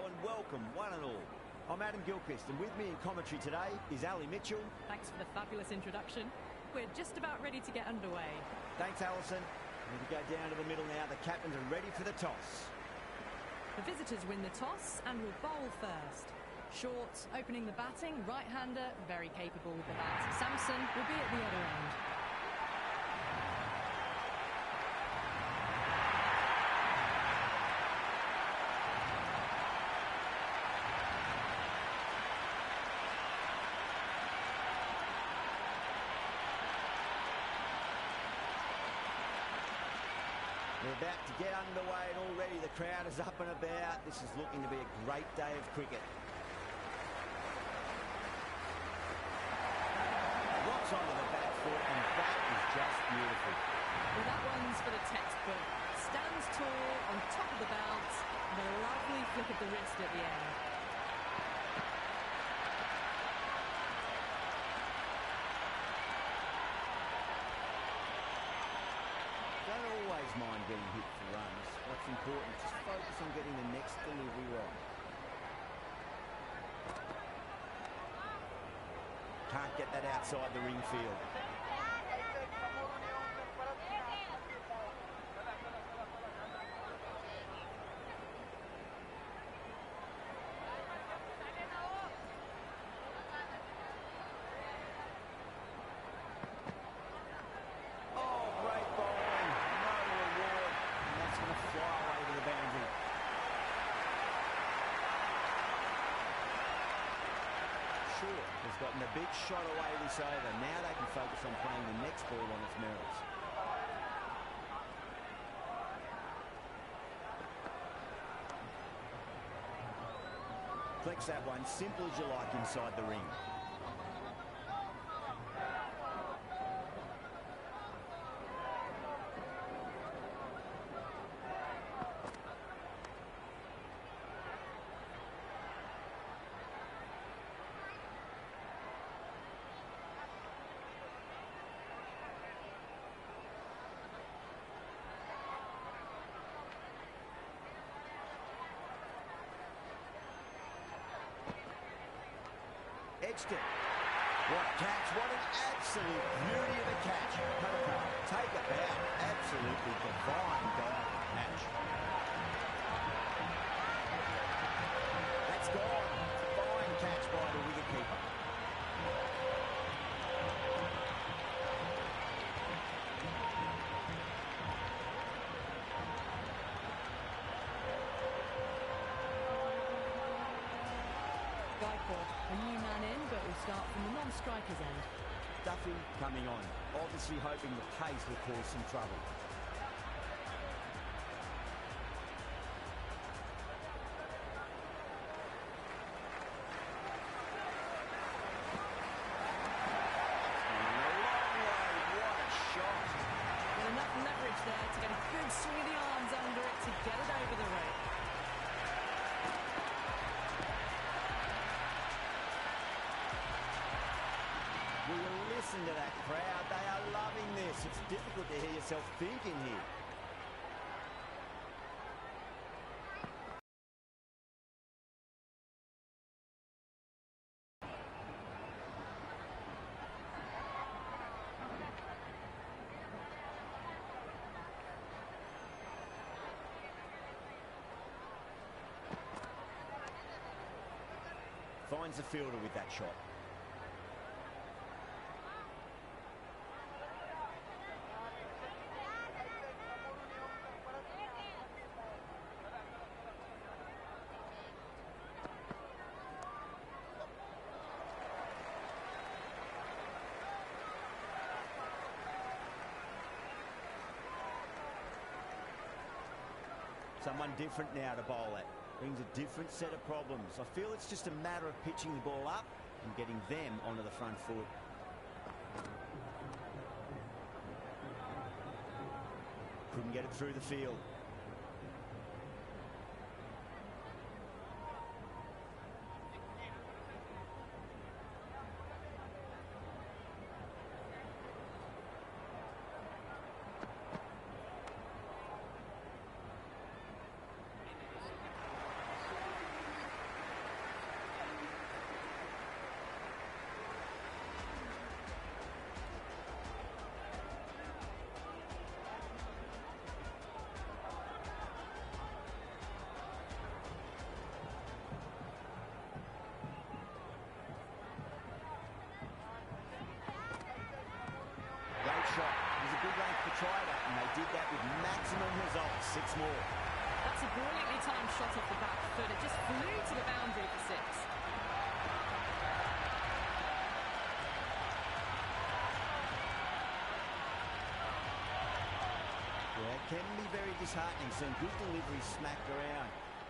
Hello and welcome, one and all. I'm Adam Gilchrist, and with me in commentary today is Ali Mitchell. Thanks for the fabulous introduction. We're just about ready to get underway. Thanks, Alison. We go down to the middle now. The captains are ready for the toss. The visitors win the toss and will bowl first. Short, opening the batting, right-hander, very capable with the bat. Samson will be at the other end. We're about to get underway and already the crowd is up and about. This is looking to be a great day of cricket. Rocks onto the back foot and that is just beautiful. Well, that one's for the textbook. Stands tall on top of the bounce and a lovely flick of the wrist at the end. Don't always mind getting hit for runs. What's important is just focus on getting the next delivery right. Can't get that outside the ring field. Has gotten a big shot away this over. Now they can focus on playing the next ball on its merits. Flex that one, simple as you like inside the ring. Edged it. What a catch. What an absolute beauty of a catch. Take it back. Absolutely divine catch. That's gone. Fine catch by the wicketkeeper. A new man in, but will start from the non-striker's end. Duffy coming on, obviously hoping the pace will cause some trouble. What a shot. With enough leverage there to get a good swing of the arms under it to get it over the rope. Will you listen to that crowd? They are loving this. It's difficult to hear yourself thinking here. Finds the fielder with that shot. Someone different now to bowl at. Brings a different set of problems. I feel it's just a matter of pitching the ball up and getting them onto the front foot. Couldn't get it through the field. shot. It was a good length to try that, and they did that with maximum results. 6 more. That's a brilliantly timed shot off the back foot. It just flew to the boundary for 6. Yeah, it can be very disheartening seeing good deliveries smacked around.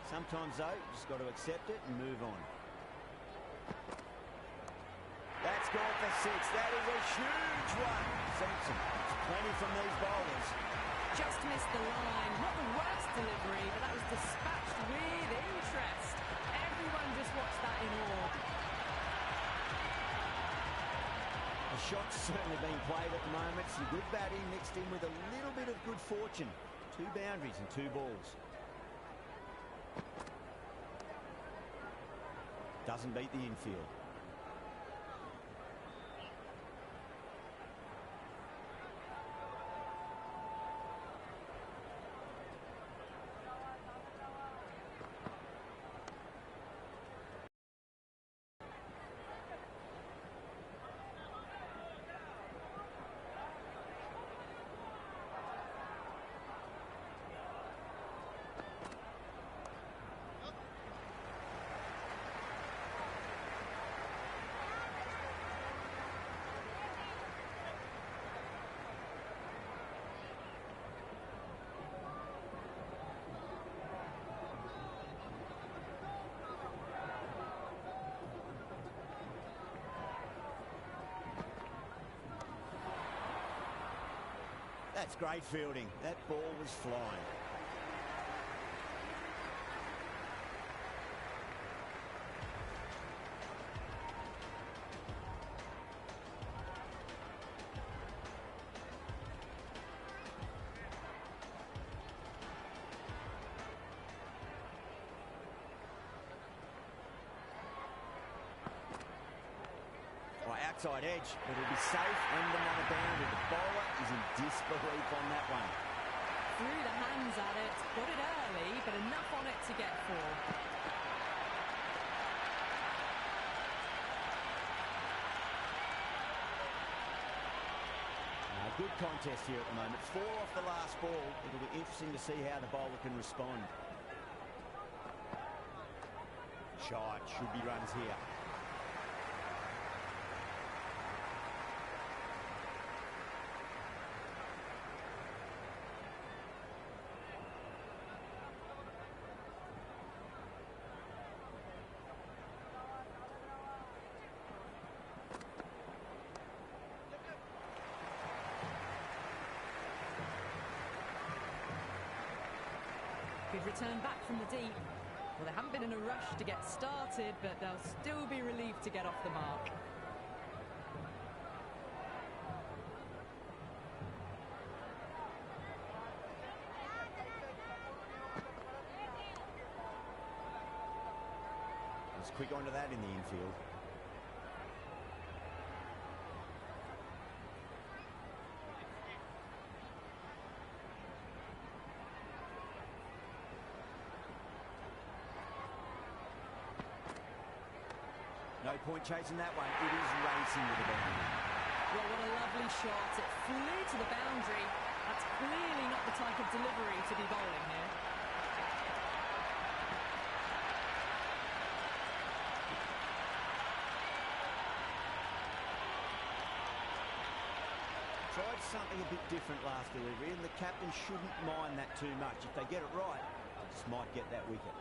Sometimes, though, you just got to accept it and move on. That's gone for 6. That is a huge one. Simpson, it's plenty from these bowlers. Just missed the line. Not the worst delivery, but that was dispatched with interest. Everyone just watched that in awe. The shot's certainly being played at the moment. Some good batting mixed in with a little bit of good fortune. 2 boundaries and 2 balls. Doesn't beat the infield. That's great fielding. That ball was flying. Outside edge, but it'll be safe and another boundary. The bowler is in disbelief on that one. Threw the hands at it, got it early, but enough on it to get 4. Good contest here at the moment. 4 off the last ball. It'll be interesting to see how the bowler can respond. Shot, should be runs here. Good return back from the deep. Well, they haven't been in a rush to get started, but they'll still be relieved to get off the mark. Let's quick onto that in the infield. No point chasing that one. It is racing to the boundary. Well, what a lovely shot. It flew to the boundary. That's clearly not the type of delivery to be bowling here. Tried something a bit different last delivery, and the captain shouldn't mind that too much. If they get it right, they just might get that wicket.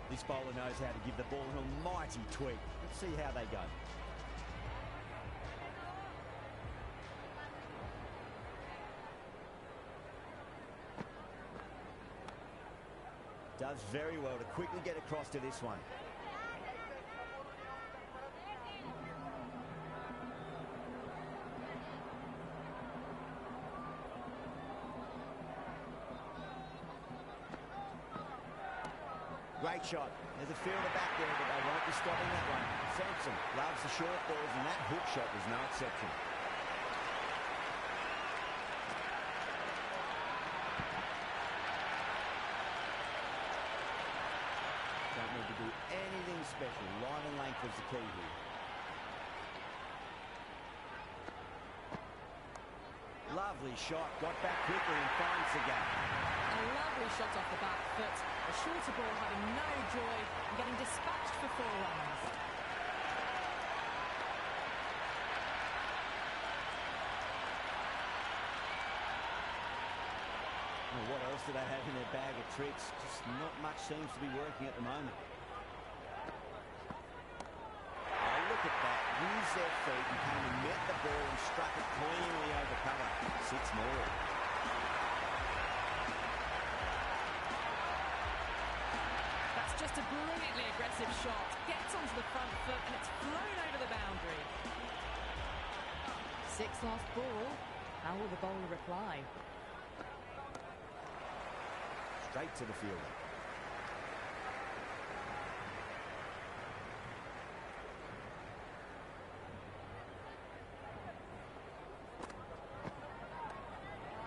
This bowler knows how to give the ball an almighty tweak. Let's see how they go. Does very well to quickly get across to this one. Great Great shot. There's a fielder back there, but they won't be stopping that one. Sampson loves the short balls, and that hook shot was no exception. Don't need to do anything special. Line and length is the key here. Lovely shot. Got back quickly and finds the gap. A lovely shot off the back foot. A shorter ball having no joy and getting dispatched for 4 runs. Well, what else do they have in their bag of tricks? Just not much seems to be working at the moment. Oh, look at that. Used their feet and came and met the ball and struck it cleanly over cover. 6 more. That's just a brilliantly aggressive shot. Gets onto the front foot and it's flown over the boundary. 6th last ball. How will the bowler reply? Straight to the fielder.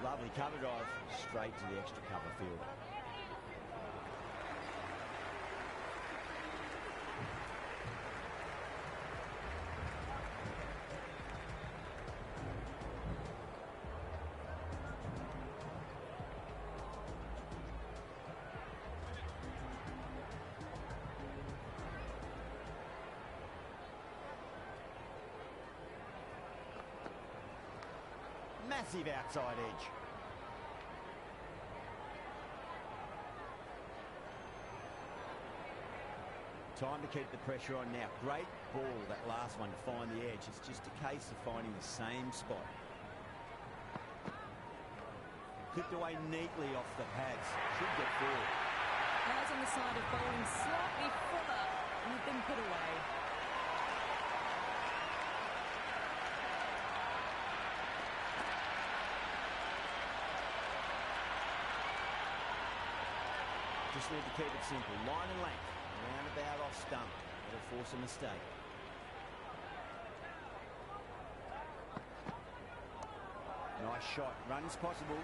Lovely cover drive, straight to the extra cover fielder. Massive outside edge. Time to keep the pressure on now. Great ball, that last one, to find the edge. It's just a case of finding the same spot. Clipped away neatly off the pads. Should get forward. Eyes on the side of bowling slightly fuller and have been put away. Just need to keep it simple. Line and length. Round about off stump. That'll force a mistake. Nice shot. Runs possible.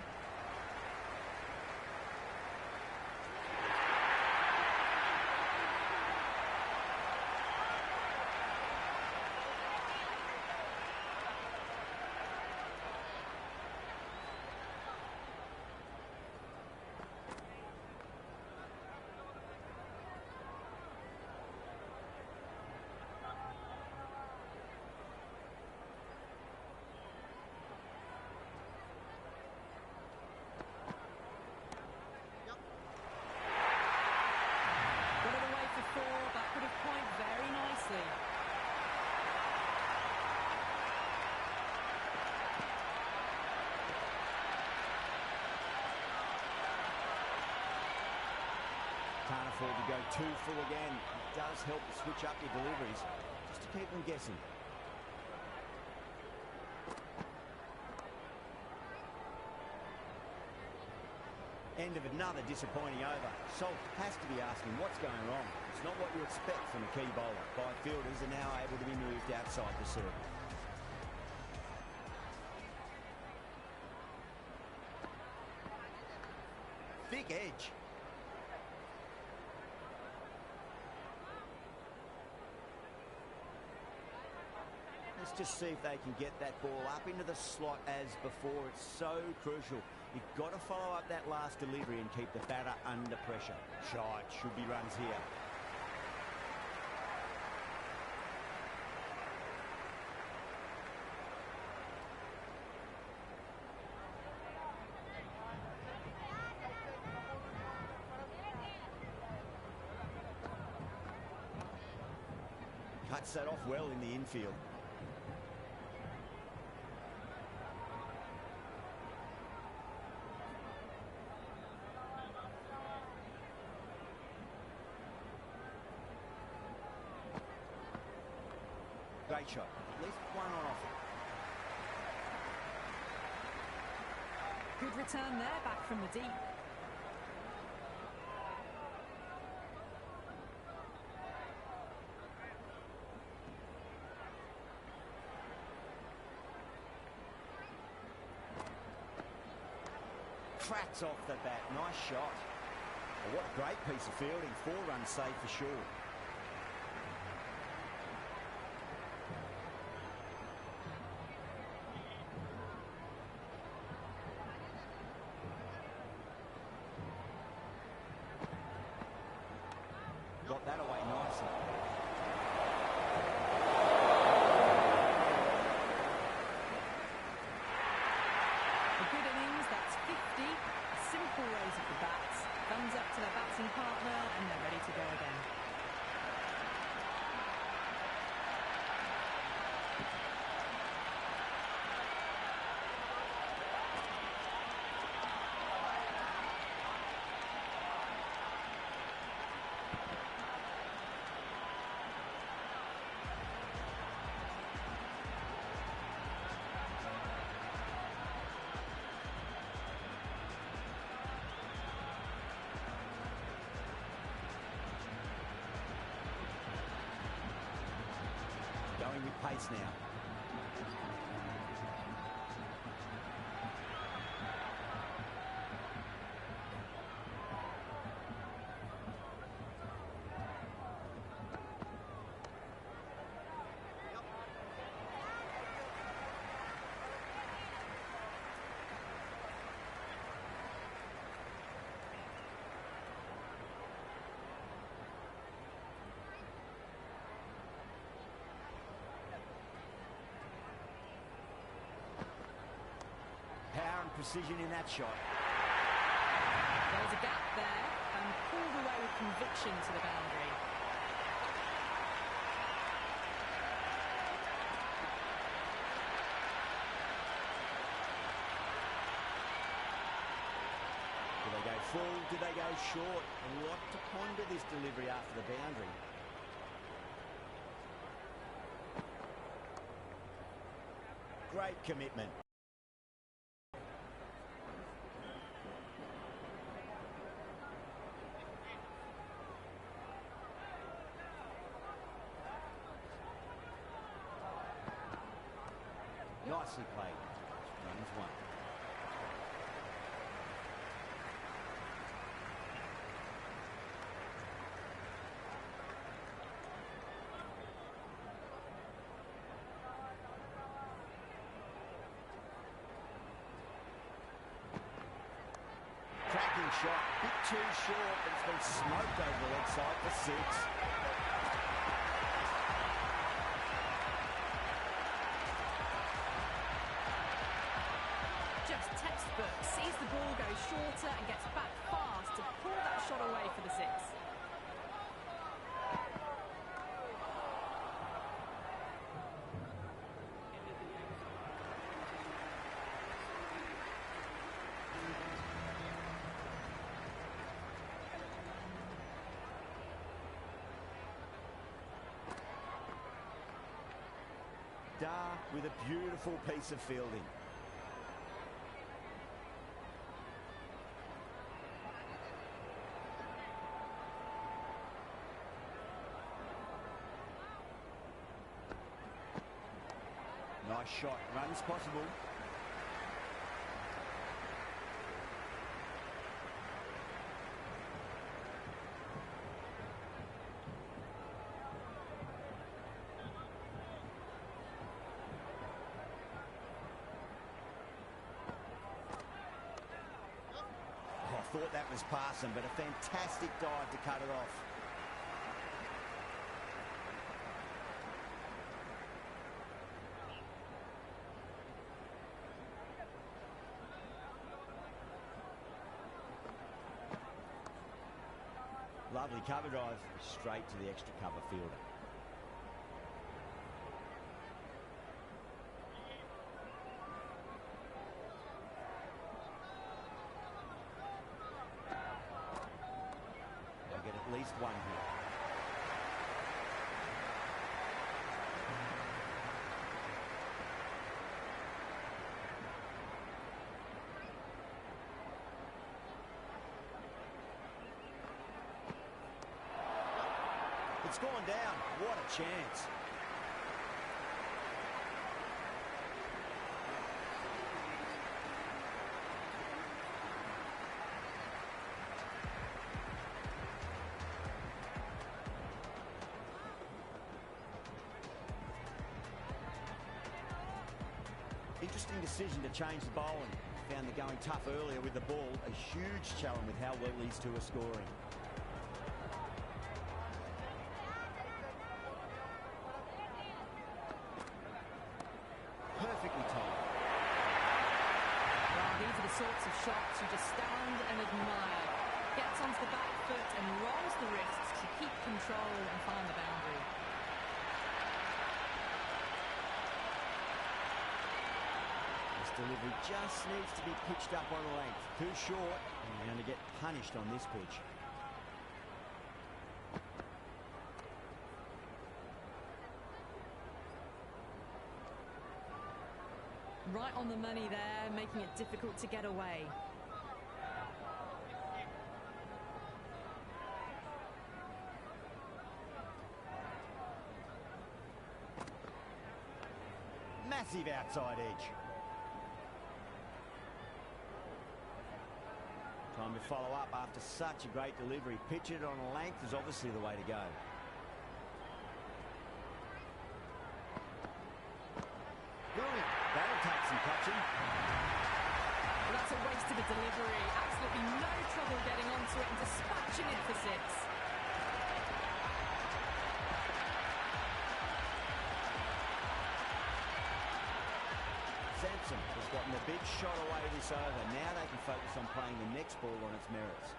Can't afford to go too full again. It does help to switch up your deliveries, just to keep them guessing. End of another disappointing over. Salt has to be asking what's going wrong. It's not what you expect from a key bowler. Five fielders are now able to be moved outside the circle. Thick edge. Let's just see if they can get that ball up into the slot as before. It's so crucial. You've got to follow up that last delivery and keep the batter under pressure. Shy, it should be runs here. Cuts that off well in the infield. Great shot. At least one on offer. Good return there, back from the deep. cracks off the bat. Nice shot. Well, what a great piece of fielding. 4 runs saved for sure. Got that away nicely. A good innings, that's 50. A simple raise of the bats. Thumbs up to their batting partner, and they're ready to go again. Going with pace now. Power and precision in that shot. There was a gap there, and pulled away with conviction to the boundary. Do they go full? Do they go short? A lot to ponder this delivery after the boundary. Great commitment. Nicely played. Runs 1. Cracking shot. Bit too short, but it's been smoked over the leg side for 6. Just textbook, sees the ball go shorter and gets back fast to pull that shot away for the 6. Dar with a beautiful piece of fielding. Nice shot. Runs possible. Oh, I thought that was passing, but a fantastic dive to cut it off. Lovely cover drive, straight to the extra cover fielder. They'll get at least 1 here. It's gone down. What a chance. Interesting decision to change the bowling. Found the going tough earlier with the ball. A huge challenge with how well these two are scoring. Perfectly timed. Well, these are the sorts of shots you just stand and admire. Gets onto the back foot and rolls the wrists to keep control and find the boundary. This delivery just needs to be pitched up on a length. Too short, and you're going to get punished on this pitch. Right on the money there, making it difficult to get away. Massive outside edge. Time to follow up after such a great delivery. Pitch it on a length is obviously the way to go. Brilliant. That'll take some catching. Well, that's a waste of a delivery. Absolutely no trouble getting onto it and dispatching it for six. Sampson has gotten a big shot away this over. Now they can focus on playing the next ball on its merits.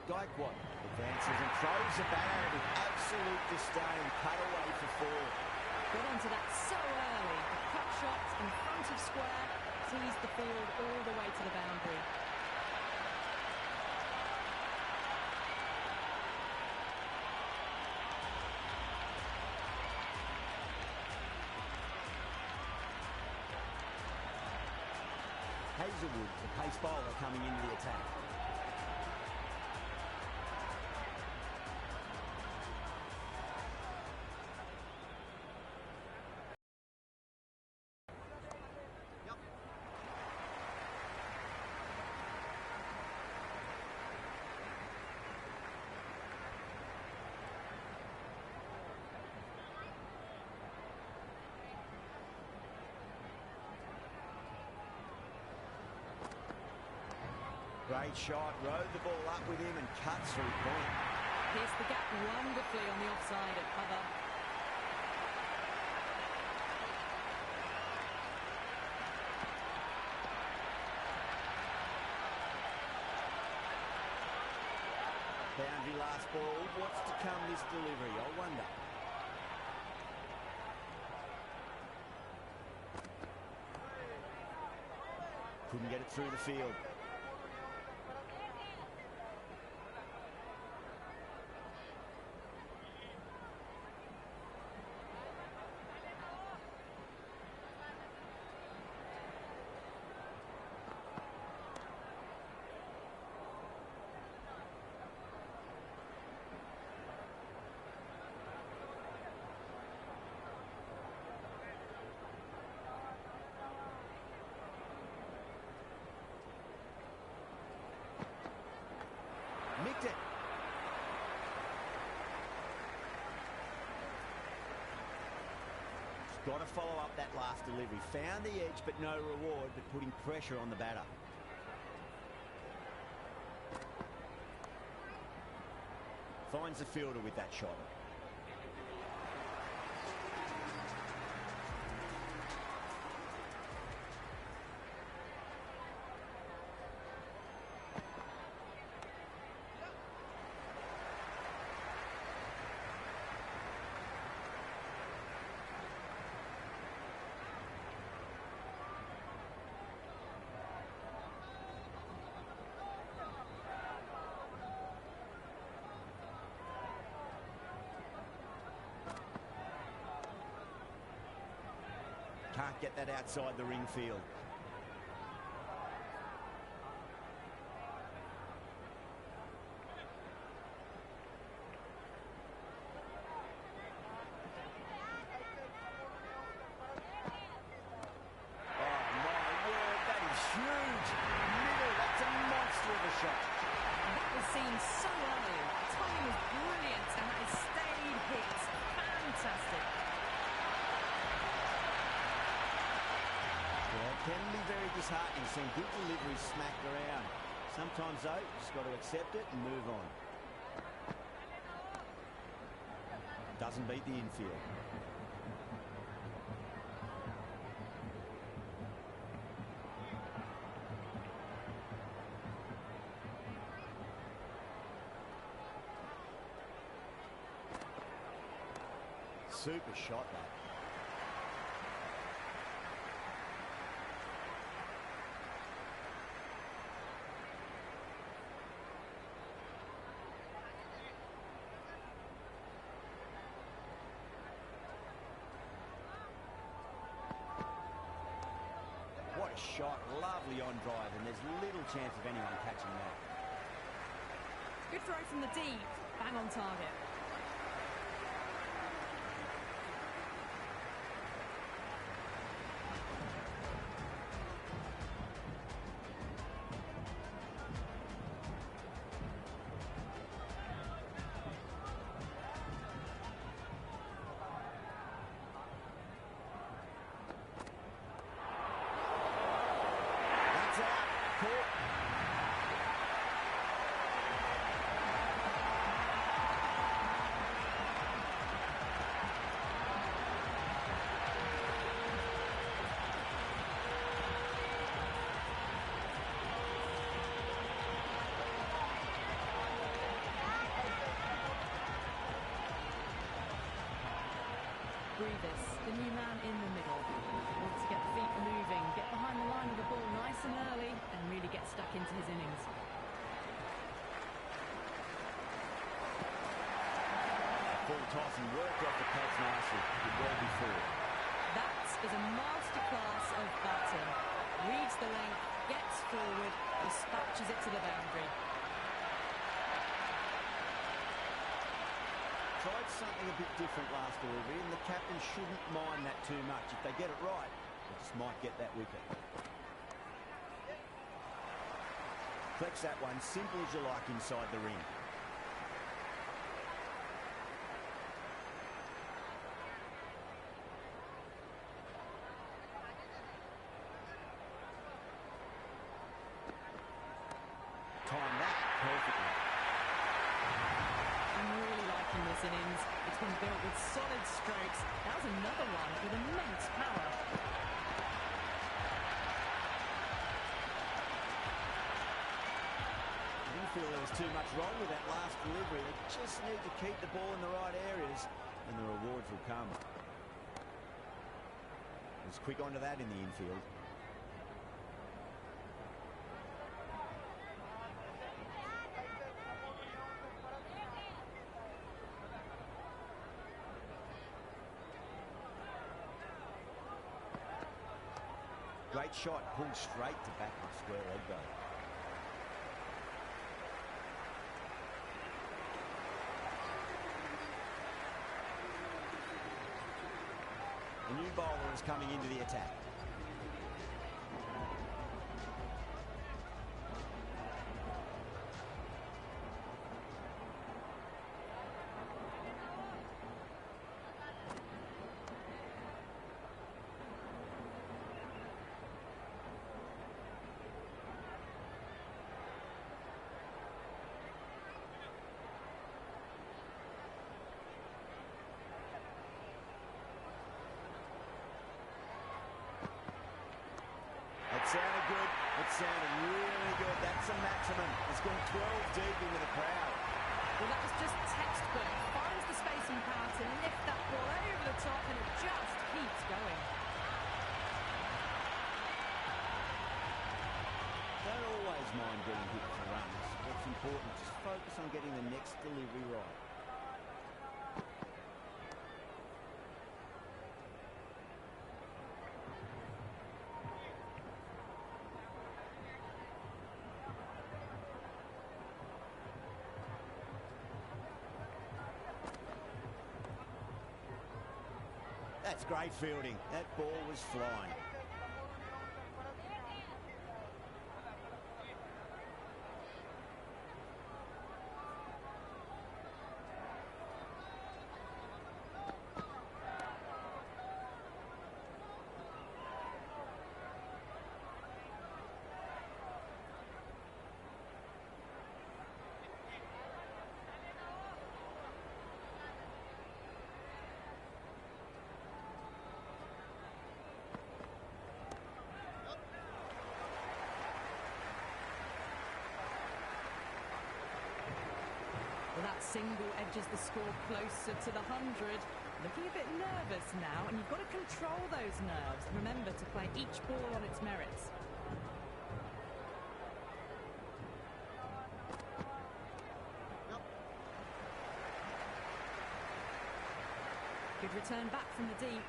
Gaikwad advances and throws the bat out with absolute disdain. Cut away for four. Got onto that so early. The cut shot in front of square teased the field all the way to the boundary. Hazelwood, the pace bowler, coming into the attack. Great shot, rode the ball up with him and cuts through point. Pierced the gap wonderfully on the offside at cover. Boundary last ball. What's to come this delivery? I wonder. Couldn't get it through the field. Nicked it. Got to follow up that last delivery. Found the edge, but no reward, but putting pressure on the batter. Finds the fielder with that shot. Can't get that outside the ring field. disheartening seeing good delivery smacked around. Sometimes, though, you just got to accept it and move on. Doesn't beat the infield. Super shot, that. What a shot. Lovely on drive, and there's little chance of anyone catching that. Good throw from the deep. Bang on target. Brevis, the new man in the middle, wants to get the feet moving, get behind the line of the ball nice and early, and really get stuck into his innings. Full toss and worked off the pads nicely. Did well before. That is a masterclass of batting. Reads the length, gets forward, dispatches it to the boundary. Tried something a bit different last delivery, and the captain shouldn't mind that too much. If they get it right, they just might get that wicket. Flex that one, simple as you like inside the ring. Time that perfectly. I'm really liking this innings. It's been built with solid strokes. That was another one with immense power. I didn't feel there was too much wrong with that last delivery. They just need to keep the ball in the right areas, and the rewards will come. Was quick onto that in the infield. Great shot, pulled straight to back with square leg though. The new bowler is coming into the attack. Sounded good. It sounded really good. That's a maximum. It's gone 12 deep into the crowd. Well, that was just textbook. Finds the space and power to lift that ball over the top, and it just keeps going. Don't always mind getting hit for runs. What's important, just focus on getting the next delivery right. That's great fielding. That ball was flying. single edges the score closer to the 100. Looking a bit nervous now, and you've got to control those nerves. Remember to play each ball on its merits. Good return back from the deep.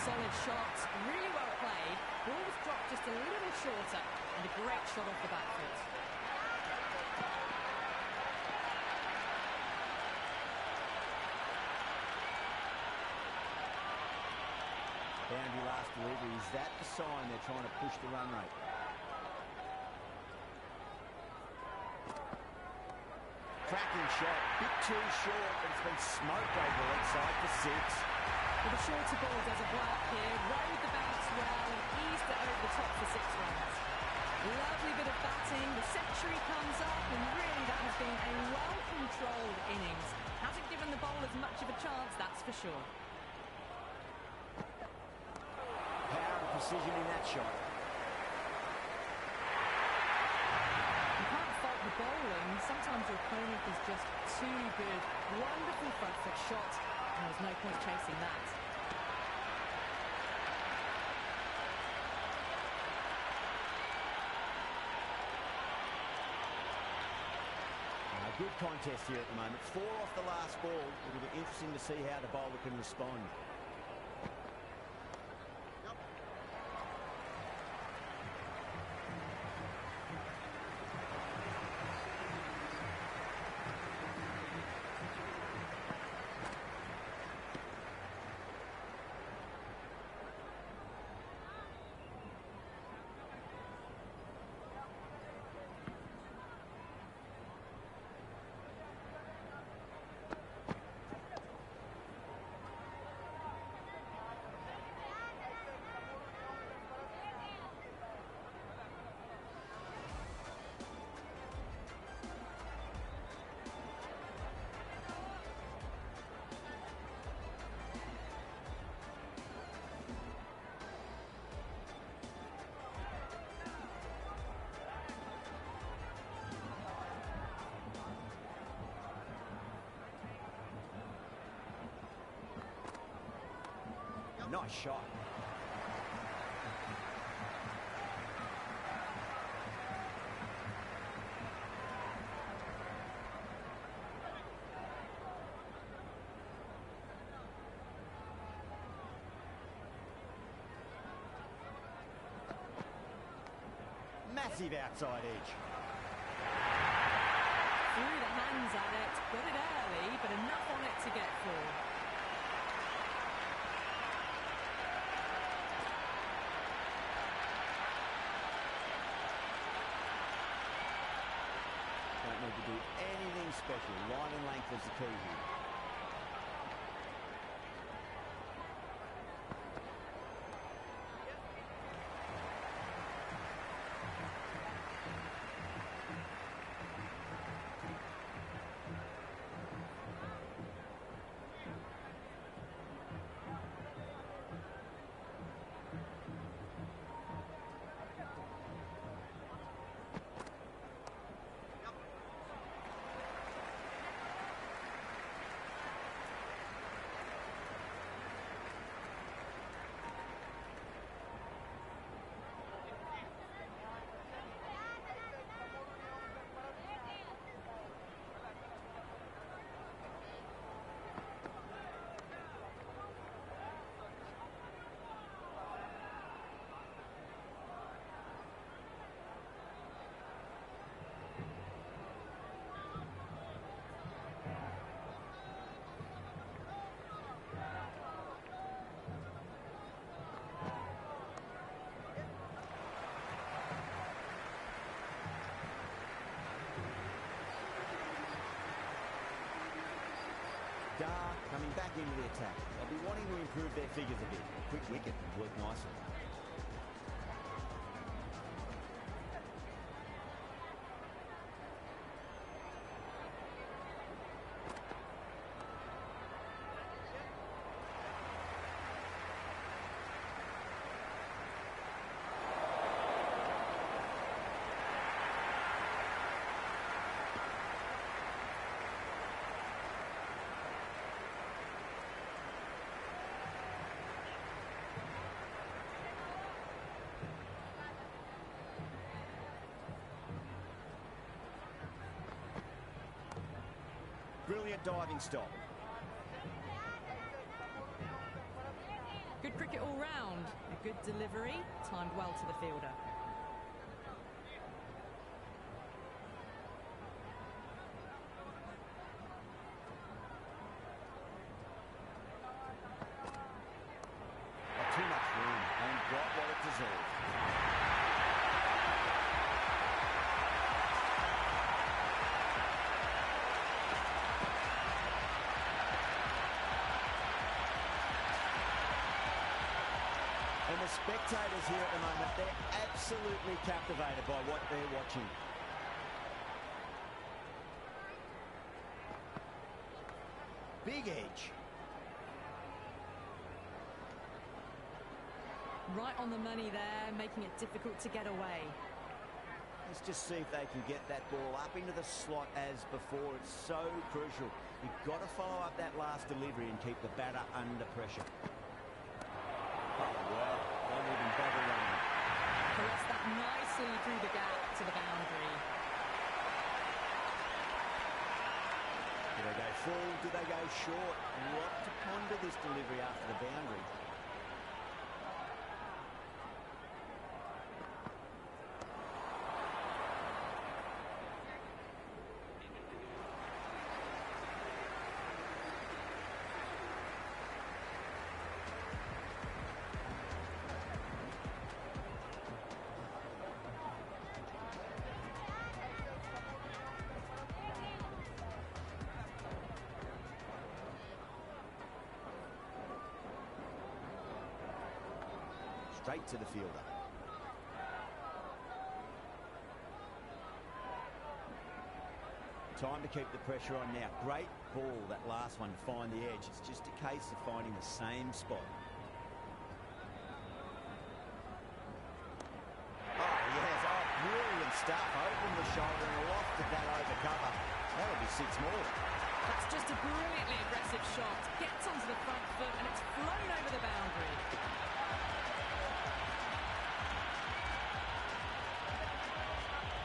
Solid shot, really well played. Ball was dropped just a little shorter, and a great shot off the back foot. Boundary last delivery. Is that the sign they're trying to push the run rate? Cracking shot, bit too short, but it's been smoked over the leg side for 6. Well, the shorter ball does a work here, rode the bounce well and eased it over the top for 6 runs. Lovely bit of batting, the century comes up, and really that has been a well-controlled innings. Hasn't given the bowlers much of a chance, that's for sure. Power and precision in that shot. You can't fault the bowling, sometimes your opponent is just too good. Wonderful front foot shot. There's no point chasing that. A good contest here at the moment. 4 off the last ball. It'll be interesting to see how the bowler can respond. Nice shot. Massive outside edge. Threw the hands at it, got it early, but enough on it to get 4. Don't need to do anything special. Line and length is the key here. back into the attack. They'll be wanting to improve their figures a bit. Quick wicket would work nicely. Brilliant diving stop. Good cricket all round. A good delivery, timed well to the fielder. Not too much room and got what it deserved. And the spectators here at the moment, they're absolutely captivated by what they're watching. Big edge. Right on the money there, making it difficult to get away. Let's just see if they can get that ball up into the slot as before. It's so crucial. You've got to follow up that last delivery and keep the batter under pressure. Oh, well, don't even bother running. Caressed that nicely through the gap to the boundary. Do they go full? Do they go short? What to ponder this delivery after the boundary. Straight to the fielder. Time to keep the pressure on now. Great ball, that last one, to find the edge. It's just a case of finding the same spot. Oh, yes. Oh, brilliant stuff. Open the shoulder and lofted that over cover. That'll be 6 more. That's just a brilliantly aggressive shot. Gets onto the front foot and it's flown over the boundary.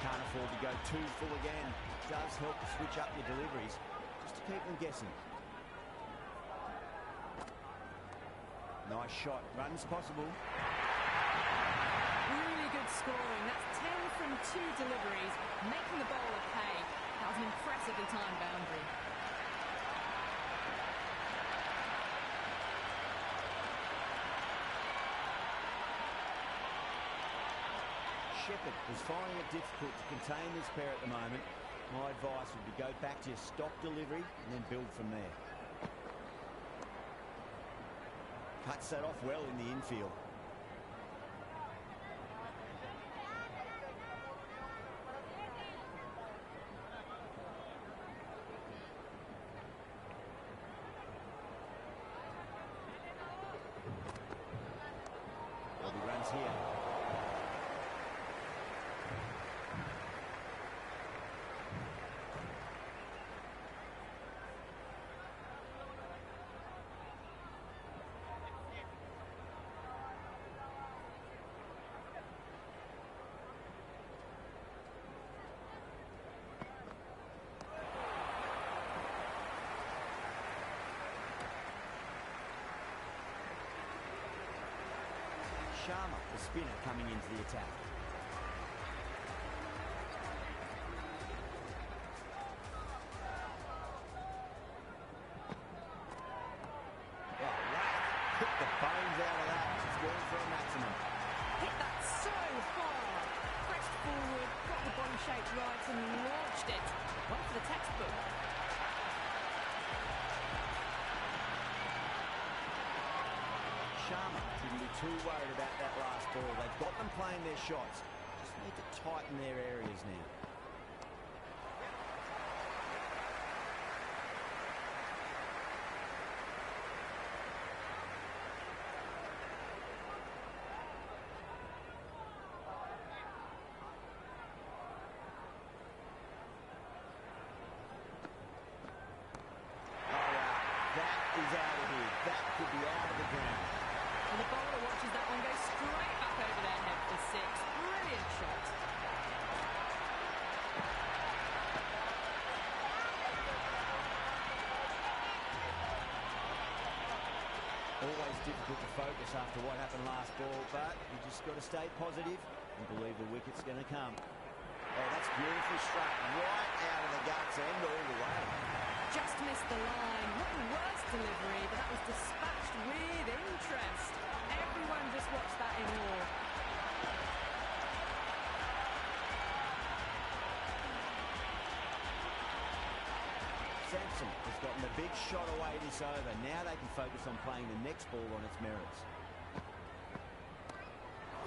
Can't afford to go too full again. Does help to switch up your deliveries, just to keep them guessing. Nice shot. Runs possible. Really good scoring. That's 10 from 2 deliveries, making the bowler pay. That was an impressively timed boundary. Shepherd is finding it difficult to contain this pair at the moment. My advice would be go back to your stock delivery and then build from there. Cuts that off well in the infield. Well, he runs here. Sharma, the spinner, coming into the attack. Oh, wow. Hit the bones out of that. It's going for a maximum. Hit that so hard. Pressed forward, got the body shape right and launched it. One for the textbook. Sharma shouldn't be too worried about that last ball. They've got them playing their shots. Just need to tighten their areas now. Is out of here. That could be out of the ground. And the bowler watches that one go straight back over their head for six. Brilliant shot. Always difficult to focus after what happened last ball, but you just got to stay positive and believe the wicket's going to come. Oh, that's beautifully struck right out of the guts and all the way. Just missed the line. Not the worst delivery, but that was dispatched with interest. Everyone just watched that in awe. Sampson has gotten the big shot away this over. Now they can focus on playing the next ball on its merits.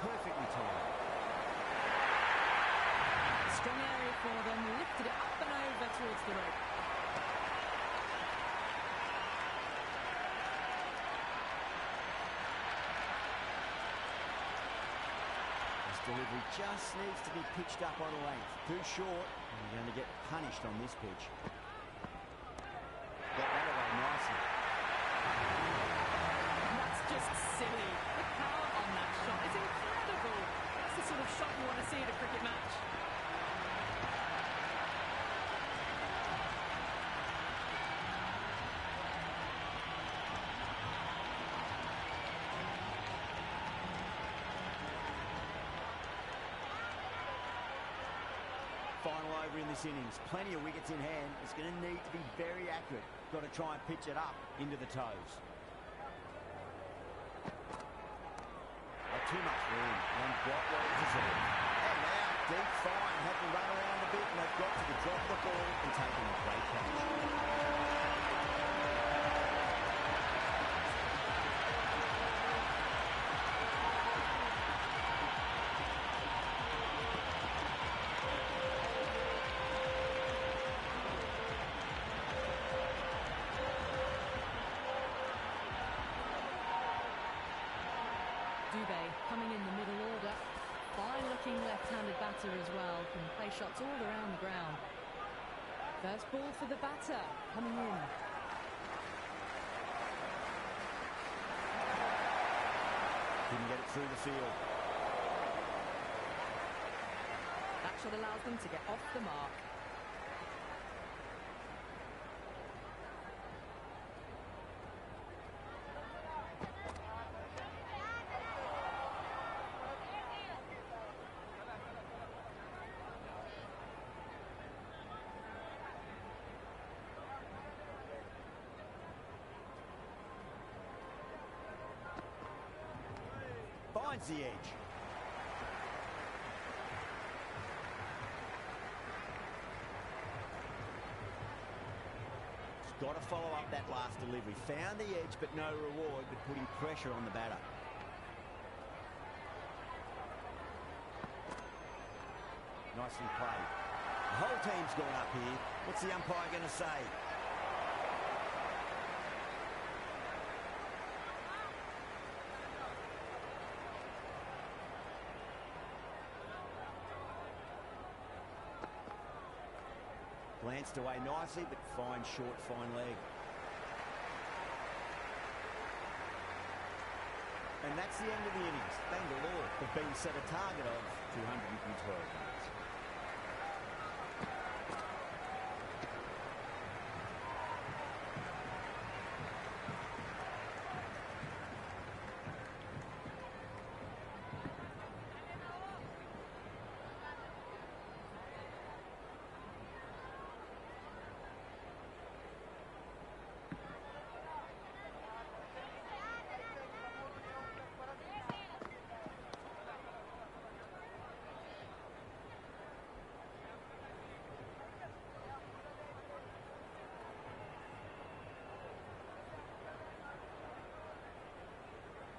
Perfectly timed. Strong area for them. Lifted it up and over towards the rope. Delivery just needs to be pitched up on length. Too short, and you're going to get punished on this pitch. Got that away nicely. That's just silly. The power on that shot is incredible. That's the sort of shot you want to see at a cricket match. Final over in this innings. Plenty of wickets in hand. It's going to need to be very accurate. Got to try and pitch it up into the toes. Too much room and quite well deserved. And now deep fine. Had to run around a bit and they've got to drop the ball and taking a great catch. Coming in the middle order. Fine looking left-handed batter as well. Can play shots all around the ground. First ball for the batter coming in. Didn't get it through the field. That shot allows them to get off the mark. Finds the edge. He's got to follow up that last delivery. Found the edge, but no reward, but putting pressure on the batter. Nicely played. The whole team's gone up here. What's the umpire going to say? Glanced away nicely, but fine short, fine leg. And that's the end of the innings. Bangalore have been set a target of 212 runs.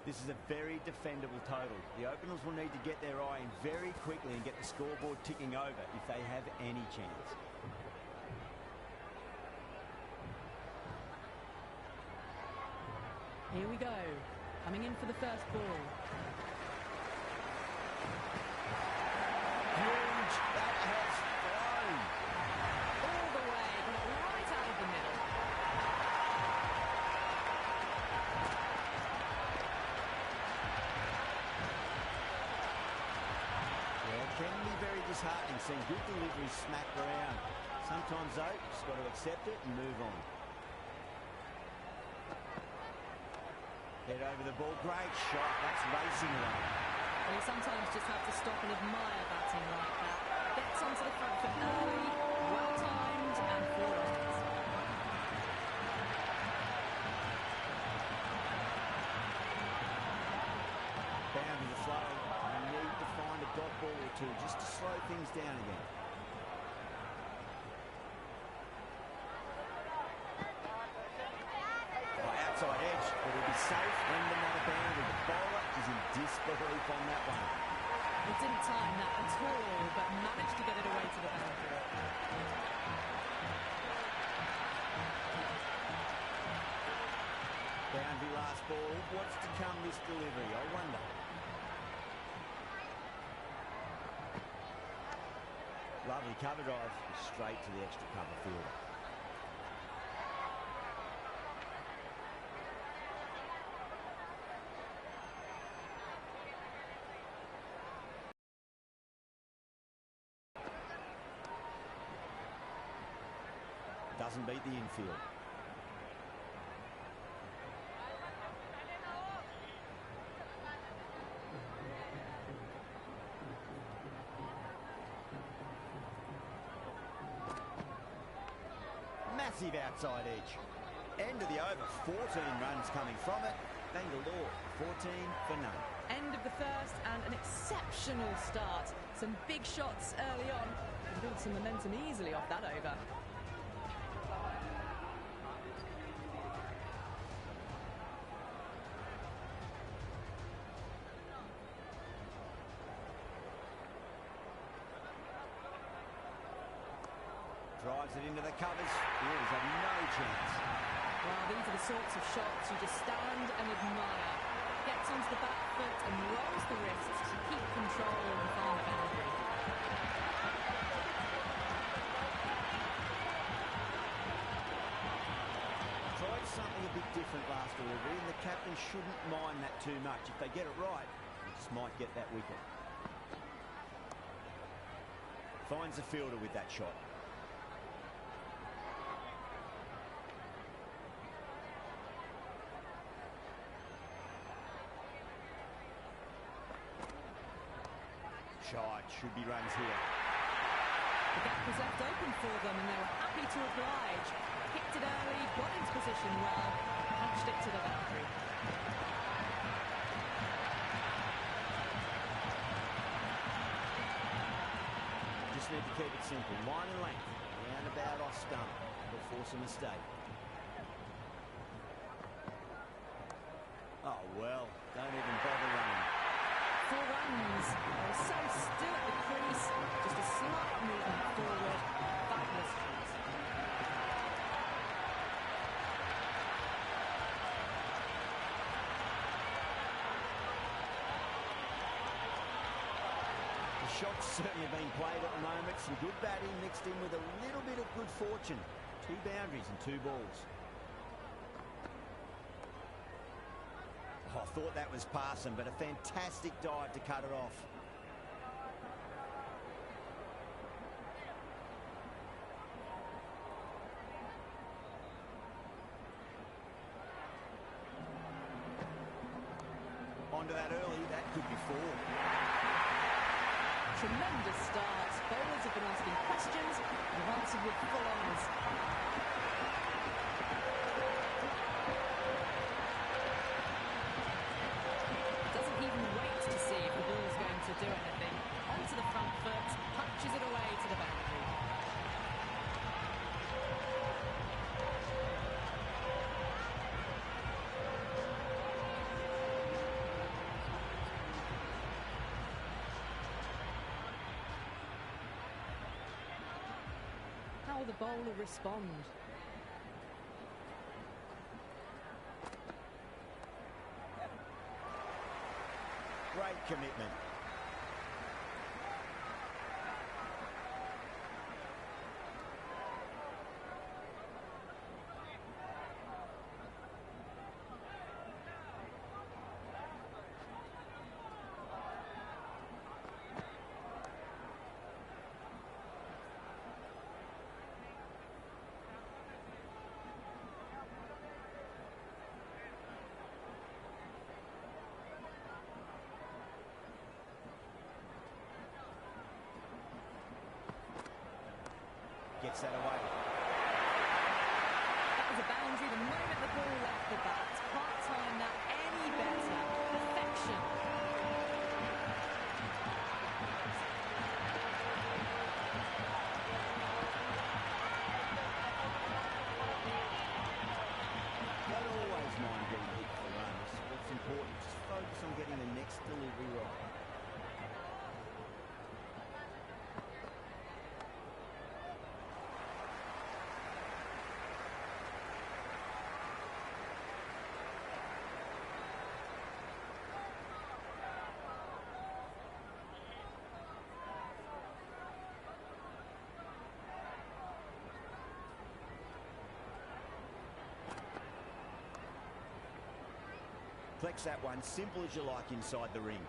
This is a very defendable total. The openers will need to get their eye in very quickly and get the scoreboard ticking over if they have any chance. Here we go. Coming in for the first ball. Huge. That has flown. All the way, but right out of the middle. Yeah, it can be very disheartening seeing good deliveries smacked around. Sometimes, though, you've just got to accept it and move on. Head over the ball. Great shot. That's racing away. Well, you sometimes just have to stop and admire batting like that. Gets onto the front foot early, well timed, and 4 runs. Boundary to slow. You need to find a dot ball or two just to slow things down again. Outside edge, but it'll be safe and another boundary. The bowler is in disbelief on that one. He didn't time that at all, but managed to get it away to the boundary. Boundary last ball. What's to come this delivery? I wonder. Lovely cover drive. Straight to the extra cover fielder. Doesn't beat the infield. Massive outside edge. End of the over. 14 runs coming from it. Bangalore 14 for none. End of the first and an exceptional start. Some big shots early on. Can build some momentum easily off that over. Drives it into the covers. He's had no chance. Well, these are the sorts of shots you just stand and admire. Gets onto the back foot and rolls the wrists to keep control and find the boundary. Tried something a bit different last delivery, and the captain shouldn't mind that too much. If they get it right, they just might get that wicket. Finds the fielder with that shot. Shot, should be runs here. The gap was left open for them and they were happy to oblige. Kicked it early, got into position well, punched it to the boundary. Just need to keep it simple. Line and length. Round about off stump. Will force a mistake. Oh, well. Don't even bother running. 4 runs. They were so still at the crease. Just a slight movement forward. Fabulous shot. The shot's certainly being played at the moment. Some good batting mixed in with a little bit of good fortune. 2 boundaries and 2 balls. I thought that was passing, but a fantastic dive to cut it off. Onto that early, that could be 4. Tremendous start. Bowlers have been asking questions and have answered with full honours. Doesn't even wait to see if the ball's going to do anything. Onto the front foot, punches it away to the boundary. how the bowler respond. Great commitment. Gets that away. That was a boundary the moment the ball left the bat. Can't time that any better. Perfection. Don't always mind getting hit for runs. What's important, just focus on getting the next delivery right. Flex that one, simple as you like inside the ring.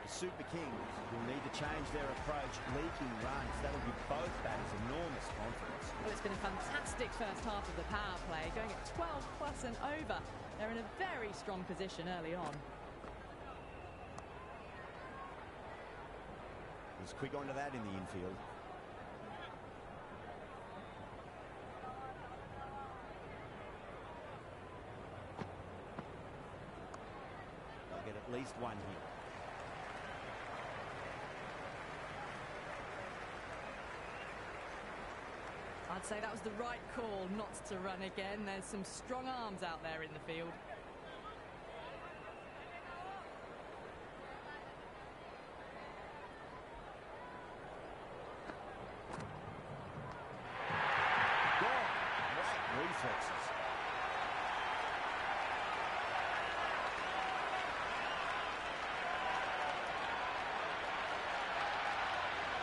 The Super Kings will need to change their approach, leaking runs. That'll give both batters enormous confidence. Well, it's been a fantastic first half of the power play, going at 12 plus and over. They're in a very strong position early on. He's quick onto that in the infield. They'll get at least one here. I'd say that was the right call not to run again. There's some strong arms out there in the field. Great reflexes.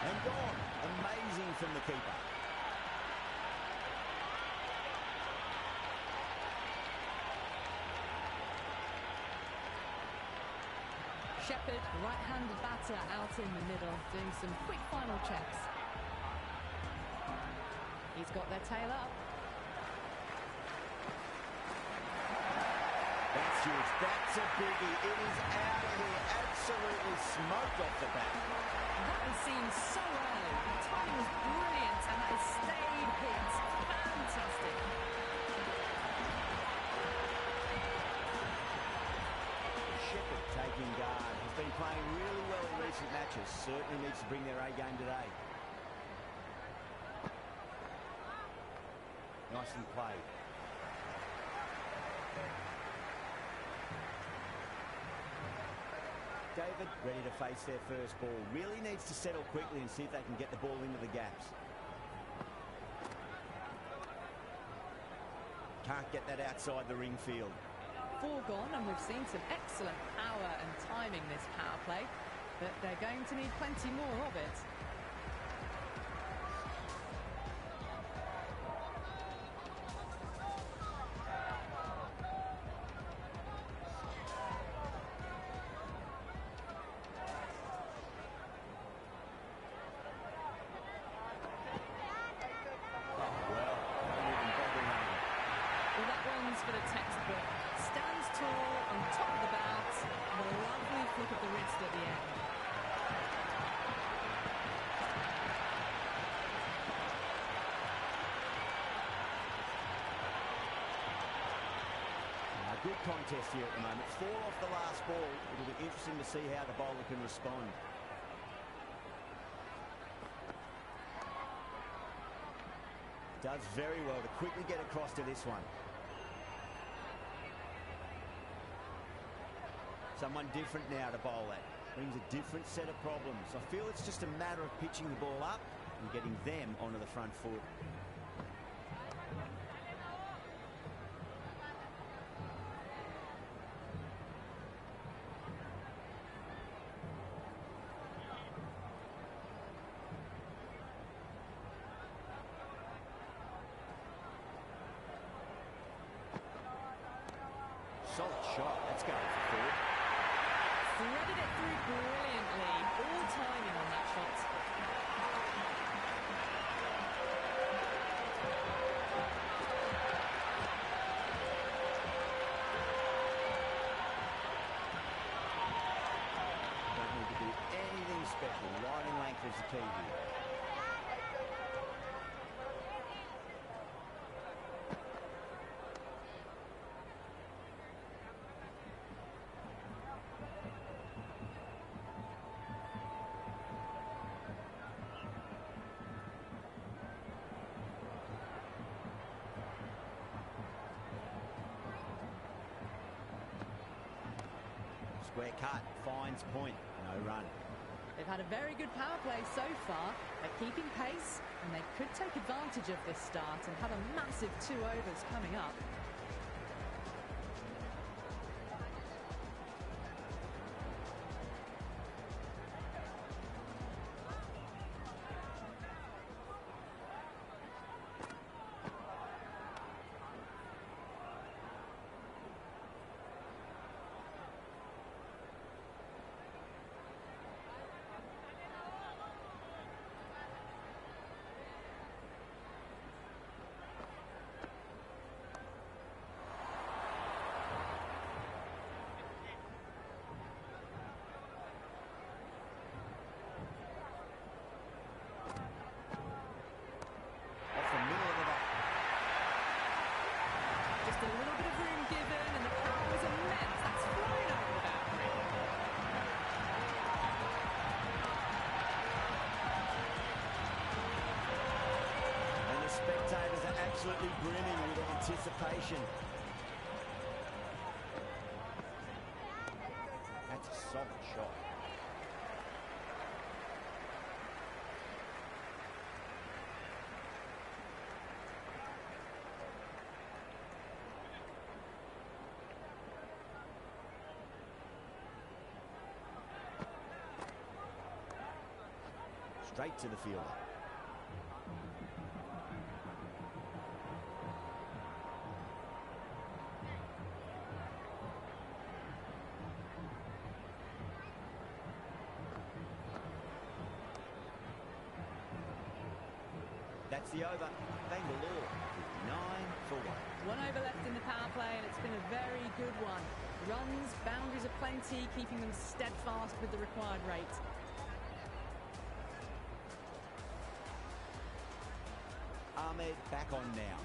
And gone. Amazing from the keeper. Shepherd, right-handed batter, out in the middle, doing some quick final checks. He's got their tail up. That's huge. That's a biggie. It is out of here. Absolutely smoked off the bat. That was seen so early. The timing was brilliant, and that has stayed hit. Fantastic. Shepherd taking guard. Has been playing really well in recent matches. Certainly needs to bring their A game today. Nicely played. David ready to face their first ball. Really needs to settle quickly and see if they can get the ball into the gaps. Can't get that outside the ring field. 4 gone, and we've seen some excellent power and timing this power play, but they're going to need plenty more of it. Well, that one's for the textbook. Stands tall on top of the bat, and a lovely flick of the wrist at the end. A good contest here at the moment. 4 off the last ball. It'll be interesting to see how the bowler can respond. Does very well to quickly get across to this one. Someone different now to bowl at. Brings a different set of problems. I feel it's just a matter of pitching the ball up and getting them onto the front foot. Solid shot. Let's go for four. Threaded it through brilliantly. All timing on that shot. Don't need to do anything special. Line and length is the key here. Square cut, finds point, no run. They've had a very good power play so far. They're keeping pace, and they could take advantage of this start and have a massive 2 overs coming up. A little bit of room given, and the power was immense. That's flying over the boundary. And the spectators are absolutely brimming with anticipation. That's a solid shot. Straight to the fielder. That's the over. Bangalore, 59 for 1. 1 over left in the power play, and it's been a very good one. Runs, boundaries are plenty, keeping them steadfast with the required rate. Ahmed back on now.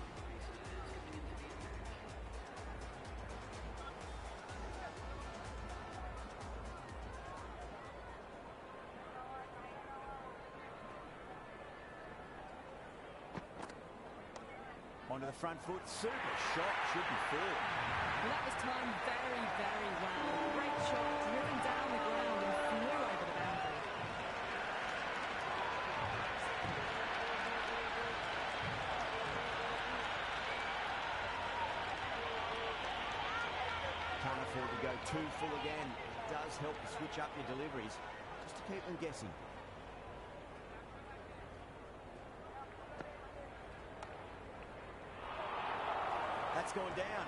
Onto the front foot, super shot, should be four. Well, that was timed very, very well. Great shot, drilling down the ground and flew over the boundary. Can't afford to go too full again. It does help to switch up your deliveries, just to keep them guessing. That's gone down.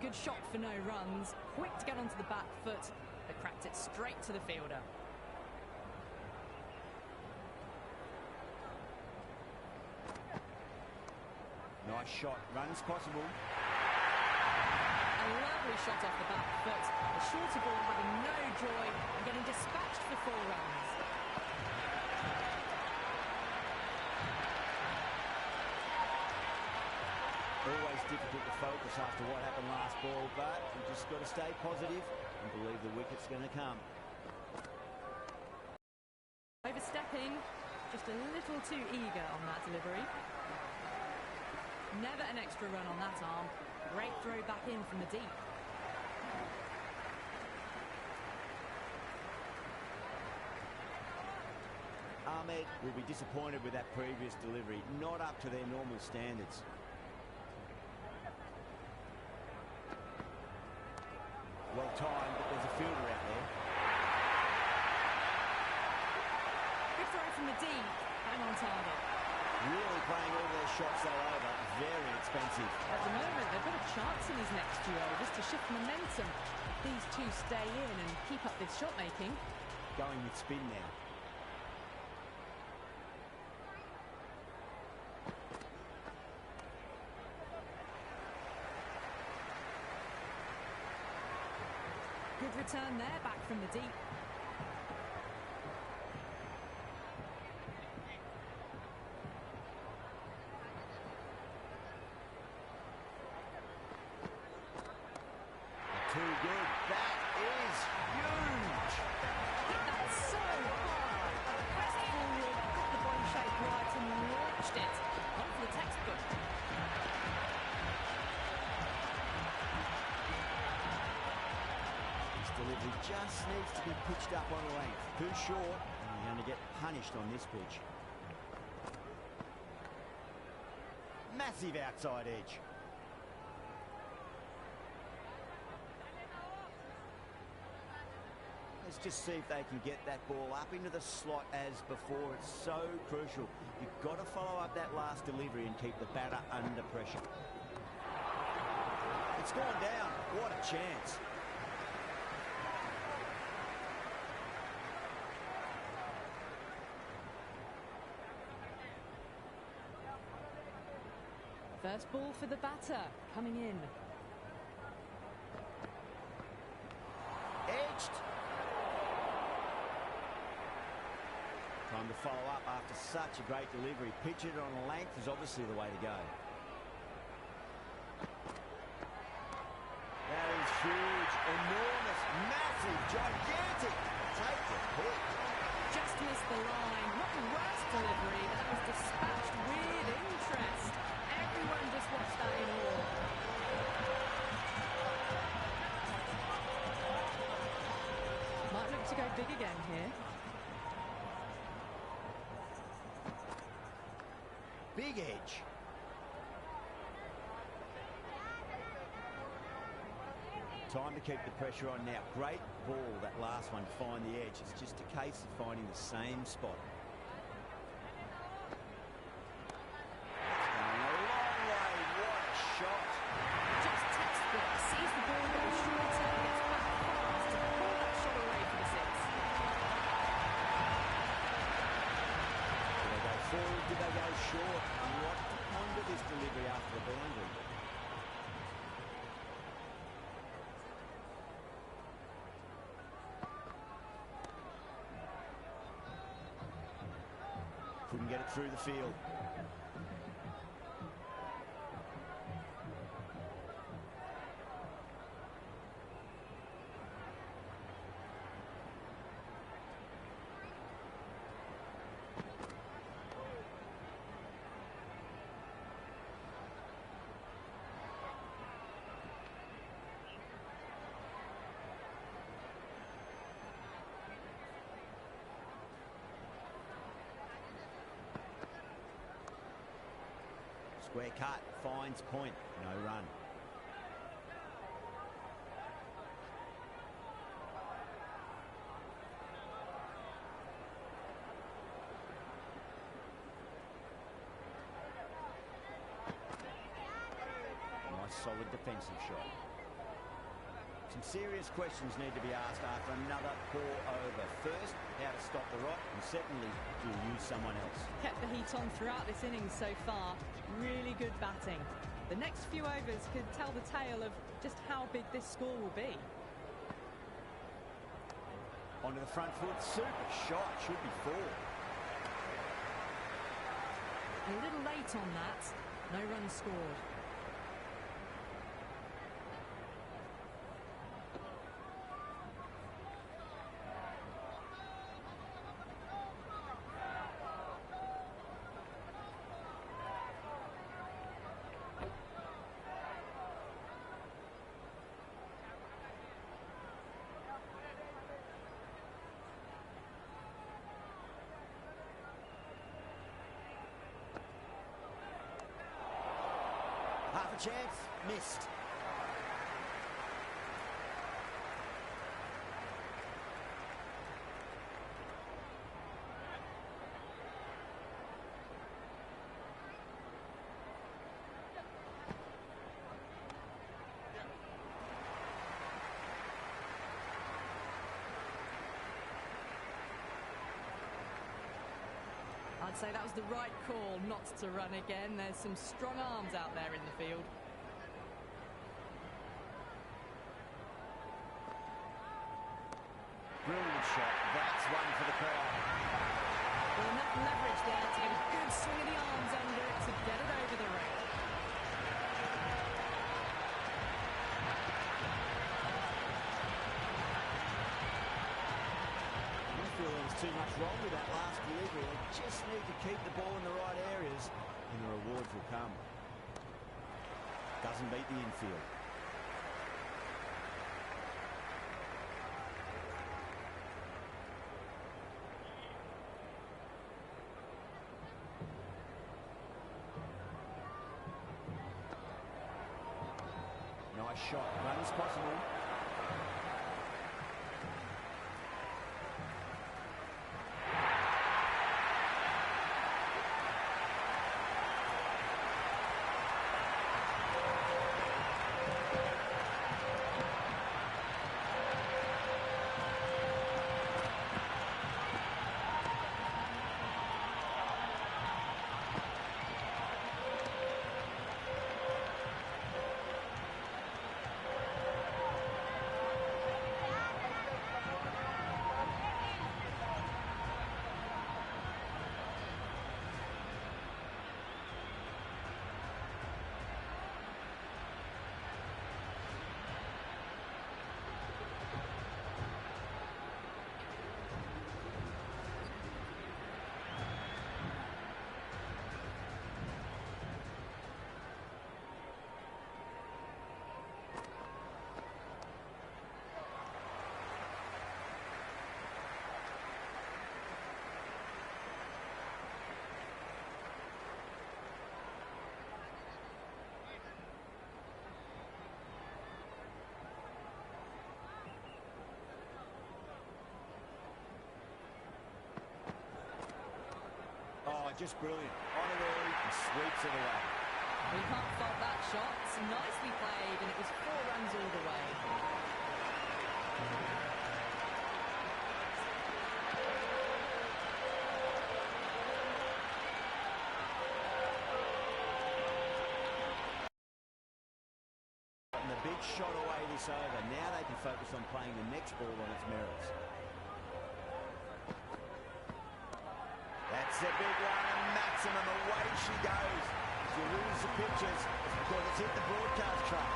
good shot for no runs. Quick to get onto the back foot, but cracked it straight to the fielder. Nice shot. Runs possible. A lovely shot off the back foot. The shorter ball having no joy and getting dispatched for 4 runs. Always difficult to focus after what happened last ball, but you just got to stay positive and believe the wicket's going to come. Overstepping, just a little too eager on that delivery. Never an extra run on that arm. Great throw back in from the deep. Ahmed will be disappointed with that previous delivery, not up to their normal standards. Well timed, but there's a fielder out there. Good throw from the deep, bang on target. Really playing all their shots though over. Very expensive. At the moment, they've got a chance in these next few overs to shift momentum. If these two stay in and keep up this shot making. Going with spin now. Good return there, back from the deep. Too good. That is huge. Hit that so hard. Pressed forward, got the body shape right and launched it. One for the textbook. This delivery just needs to be pitched up on length. Too short, and you're going to get punished on this pitch. Massive outside edge. Let's just see if they can get that ball up into the slot as before. It's so crucial. You've got to follow up that last delivery and keep the batter under pressure. It's gone down. What a chance. First ball for the batter, coming in. Edged. Time to follow up after such a great delivery. Pitch it on length is obviously the way to go. That is huge, enormous, massive, gigantic. Take the pick. Just missed the line. Not the worst delivery, but that was dispatched with interest. Everyone just watched that in awe. Might look to go big again here. Big edge. Time to keep the pressure on now. Great ball, that last one, to find the edge. It's just a case of finding the same spot. That's going a long way. What a shot. Just textbook. Sees the ball go shorter, gets back fast to pull that shot away for the 6. Did they go forward? Did they go short? What to ponder this delivery after the boundary. Couldn't get it through the field. Square cut, finds point, no run. Nice solid defensive shot. Some serious questions need to be asked after another poor over. First, how to stop the rot, and secondly, to use someone else. Kept the heat on throughout this innings so far. Really good batting. The next few overs could tell the tale of just how big this score will be. Onto the front foot, super shot, should be four. A little late on that. No runs scored. Half a chance, missed. I'd say that was the right call not to run again. There's some strong arms out there in the field. Brilliant shot. That's one for the crowd. Well, enough leverage there to get a good swing of the arms under it to get it over the rail. There was too much wrong with that last delivery. They just need to keep the ball in the right areas and the rewards will come. Doesn't beat the infield. Nice shot. Runs possible. Oh, just brilliant. On it early and sweeps it away. We can't fault that shot. It's nicely played, and it was 4 runs all the way. And the big shot away this over. Now they can focus on playing the next ball on its merits. That's a big one, and Maximum, away she goes. If you lose the pictures, it's because it's hit the broadcast truck.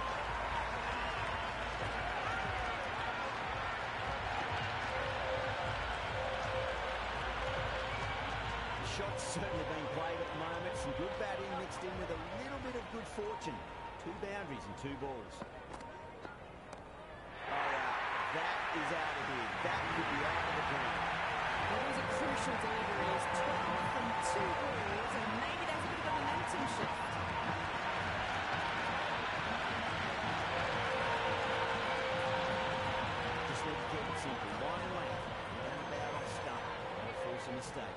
The shot's certainly being played at the moment. Some good batting mixed in with a little bit of good fortune. 2 boundaries and 2 balls. Oh, yeah, that is out of here. That could be out of the ground. Well, it was a crucial delivery. It's 12 from 2 balls, and maybe there's a bit of a momentum shift. Just need to keep it simple. Line length. Don't about off stump. Don't force a mistake.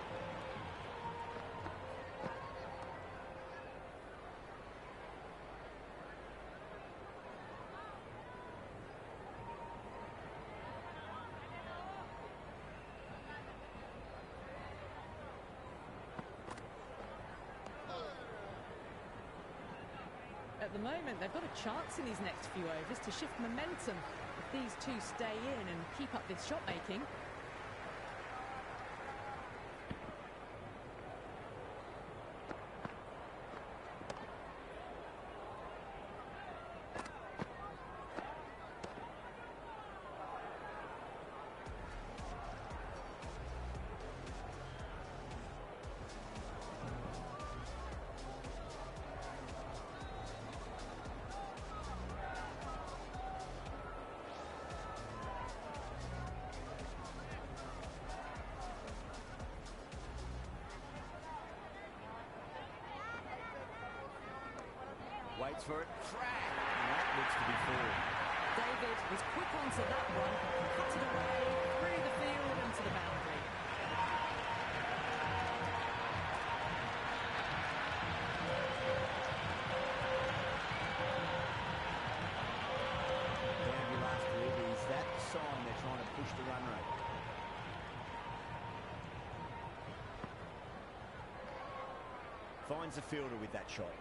the moment, they've got a chance in these next few overs to shift momentum if these two stay in and keep up this shot making. Waits for it. Crack! And that looks to be four. David was quick onto that one, cut it away, through the field and to the boundary. Boundary last delivery. Is that the sign they're trying to push the run rate? Finds the fielder with that shot.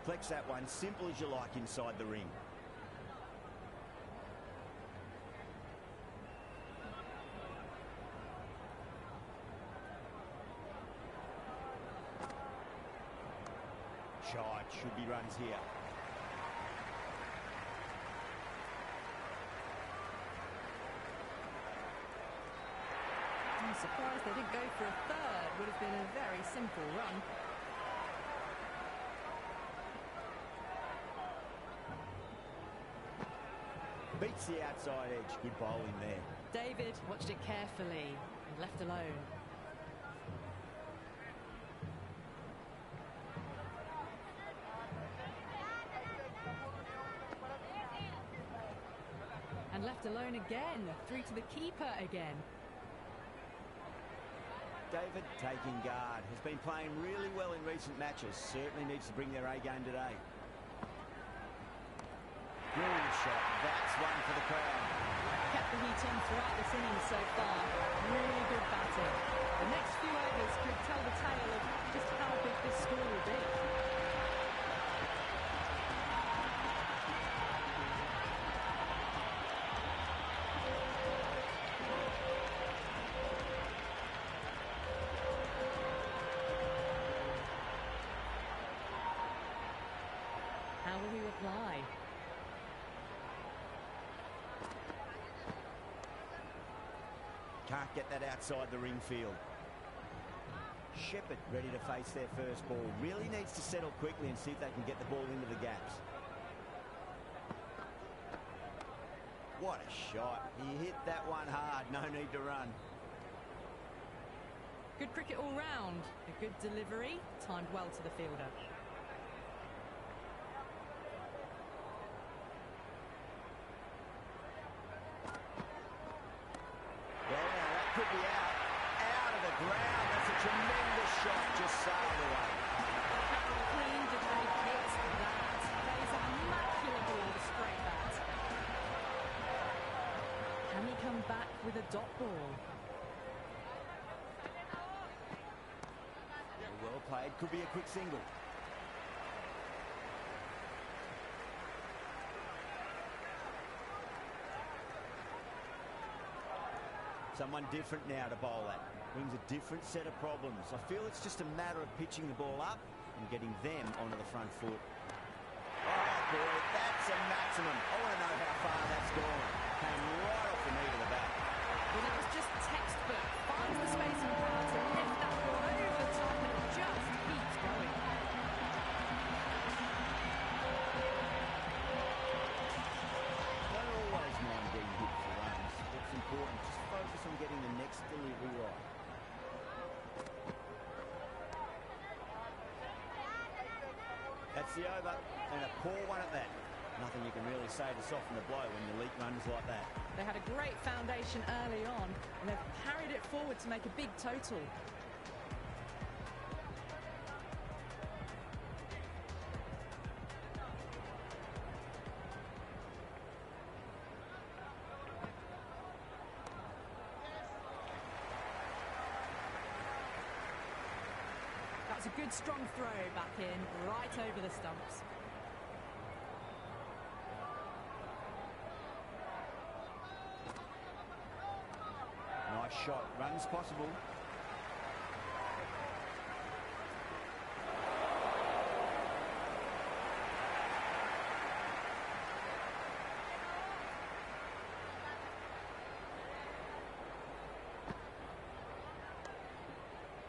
Flex that one, simple as you like inside the ring. Shot, should be runs here. I'm surprised they didn't go for a third. Would have been a very simple run. Beats the outside edge. Good bowling there. David watched it carefully and left alone. And left alone again, through to the keeper again. David taking guard. Has been playing really well in recent matches. Certainly needs to bring their A game today. Brilliant shot. That's one for the crowd. Kept the heat on throughout this innings so far. Really good batting. The next few overs could tell the tale of just how big this score will be. How will he reply? Can't get that outside the ring field. Shepherd ready to face their first ball. Really needs to settle quickly and see if they can get the ball into the gaps. What a shot. He hit that one hard. No need to run. Good cricket all round. A good delivery, timed well to the fielder. Could be out of the ground. That's a tremendous shot, just sailed away. Clean delivery hit. That plays an immaculate ball to straight bat. Can he come back with a dot ball? Well played, could be a quick single. Someone different now to bowl at. Brings a different set of problems. I feel it's just a matter of pitching the ball up and getting them onto the front foot. Oh boy, that's a maximum. I want to know how far that's gone. Came right off the knee to the back. Well, that was just textbook. Finds the space and power to lift that ball over the top and it just keeps going. Don't always mind being hit for runs. It's important. Just focus on getting the next delivery right. That's the over, and a poor one at that. Nothing you can really say to soften the blow when the leak runs like that. They had a great foundation early on, and they've carried it forward to make a big total. That's a good strong throw back in, right over the stumps. Nice shot, runs possible.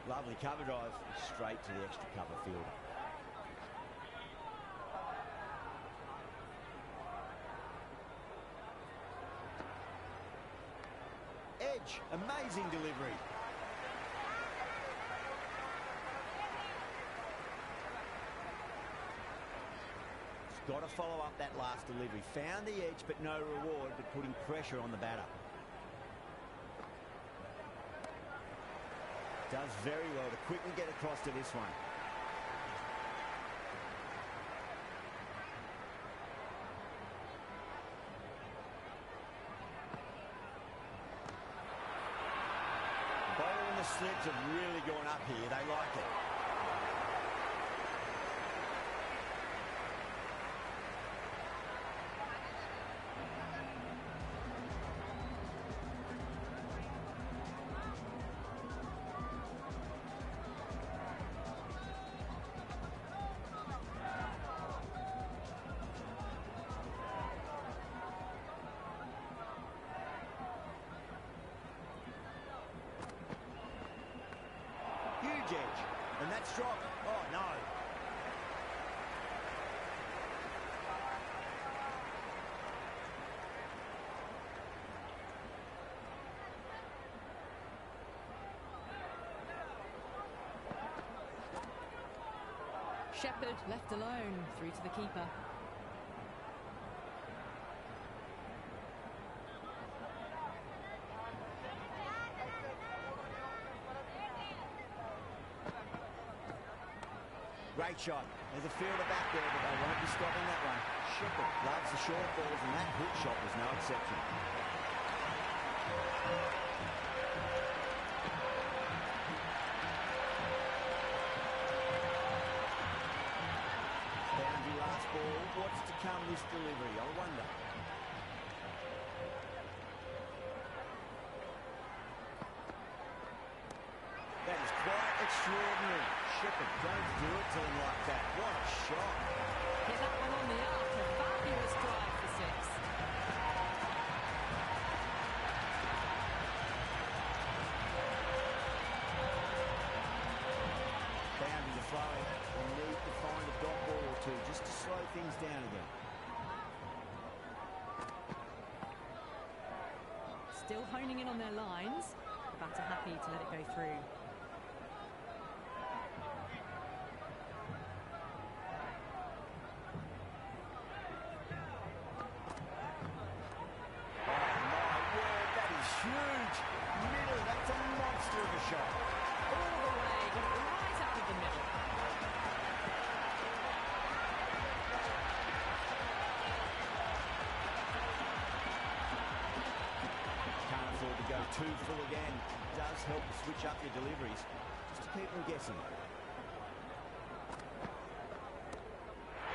Lovely cover drive, straight to the extra cover fielder. Edge, amazing delivery. He's got to follow up that last delivery. Found the edge, but no reward, but putting pressure on the batter. Does very well to quickly get across to this one. Bowler and the slips have really gone up here. They like it. Huge edge, and that's dropped. Oh no. Shepherd left alone, through to the keeper. Great shot. There's a fielder back there, but they won't be stopping that one. Shepherd loves the short balls, and that hook shot was no exception. Boundary last ball. What's to come this delivery? I wonder. That is quite extraordinary. Shepherd, don't do it to him like that. What a shot. Hit that one on the arc. A fabulous drive for six. Boundaries are flowing. We need to find a dot ball or two just to slow things down again. Still honing in on their lines. The batter happy to let it go through. Huge middle, that's a monster of a shot. All the way, got it right out of the middle. Can't afford to go too full again. Does help to switch up your deliveries, just to keep them guessing.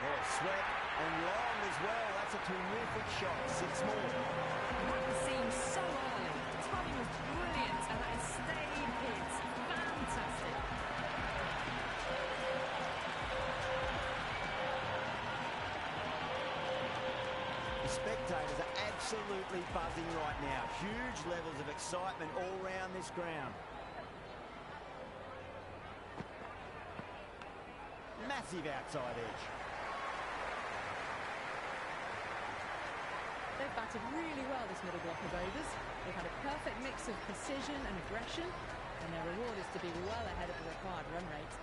There's swept and long as well. That's a terrific shot. Six more. That seems so early. The timing was brilliant, and that has stayed hit. Fantastic. The spectators are absolutely buzzing right now. Huge levels of excitement all round this ground. Massive outside edge. They've batted really well this middle block of overs. They've had a perfect mix of precision and aggression, and their reward is to be well ahead of the required run rate.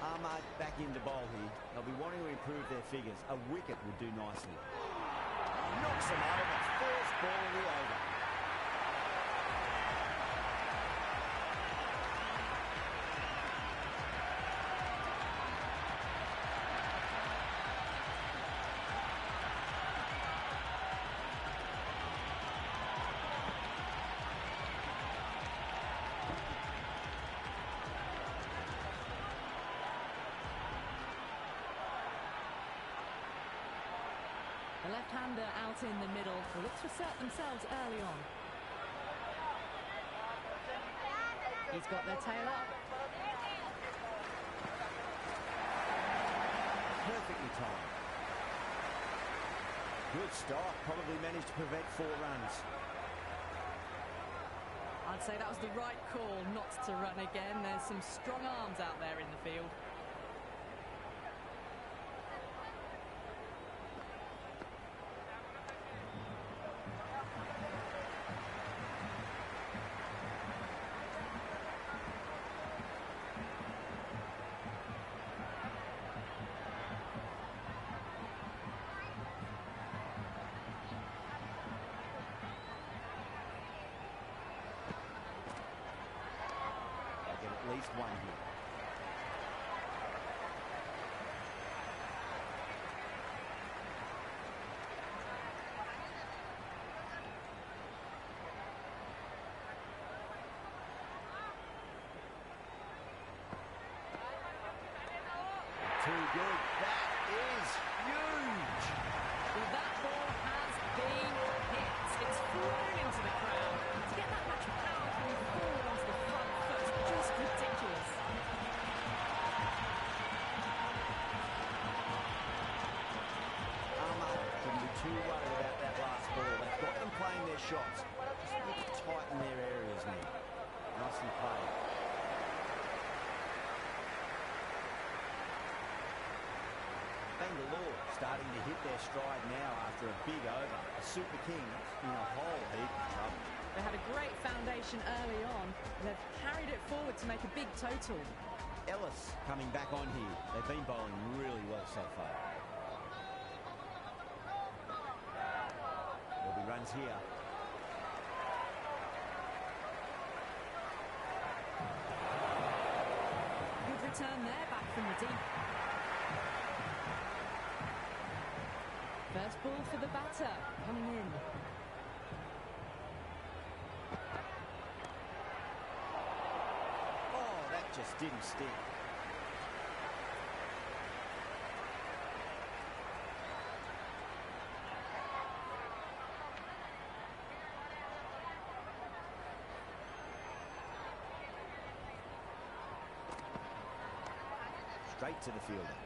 Ahmad back into bowl here. They'll be wanting to improve their figures. A wicket would do nicely. Knocks them over. First ball of the over. The left-hander out in the middle will look to assert themselves early on. He's got their tail up. Perfectly timed. Good start. Probably managed to prevent 4 runs. I'd say that was the right call not to run again. There's some strong arms out there in the field. At least one here. Too good. That is huge. Well, that ball has been hit. It's flown into the crowd. To get that much power coming forward onto the front foot, just ridiculous. Ahmad shouldn't be too worried about that last ball. They've got them playing their shots. Just need to tighten their areas now. Nicely played. Bangalore starting to hit their stride now after a big over. The Super Kings in a whole heap of trouble. They had a great foundation early on, and they've carried it forward to make a big total. Ellis coming back on here. They've been bowling really well so far. There'll be runs here. Good return there, back from the deep. First ball for the batter, coming in. Oh, that just didn't stick. Straight to the fielder.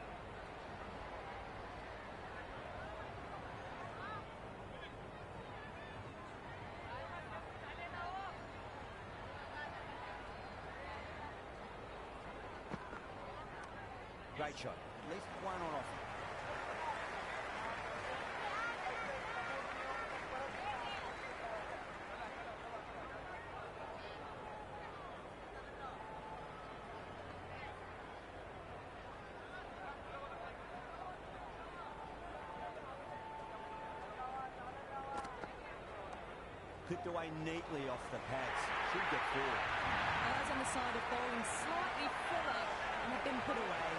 Great shot. At least one on offer. Clipped away neatly off the pads. Should get forward. Eyes on the side of bowling slightly fuller and have been put away.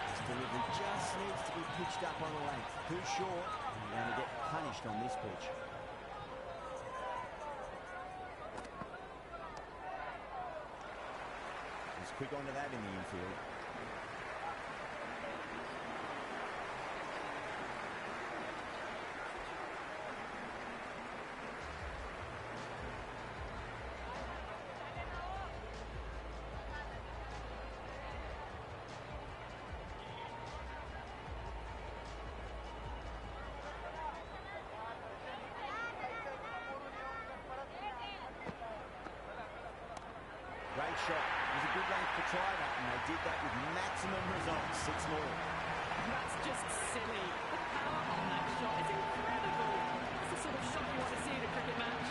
This delivery just needs to be pitched up on a length. Too short, and you're going to get punished on this pitch. He's quick onto that in the infield. Great shot. It was a good length to try that, and they did that with maximum results. 6 more. That's just silly. The power on that shot is incredible. That's the sort of shot you want to see in a cricket match.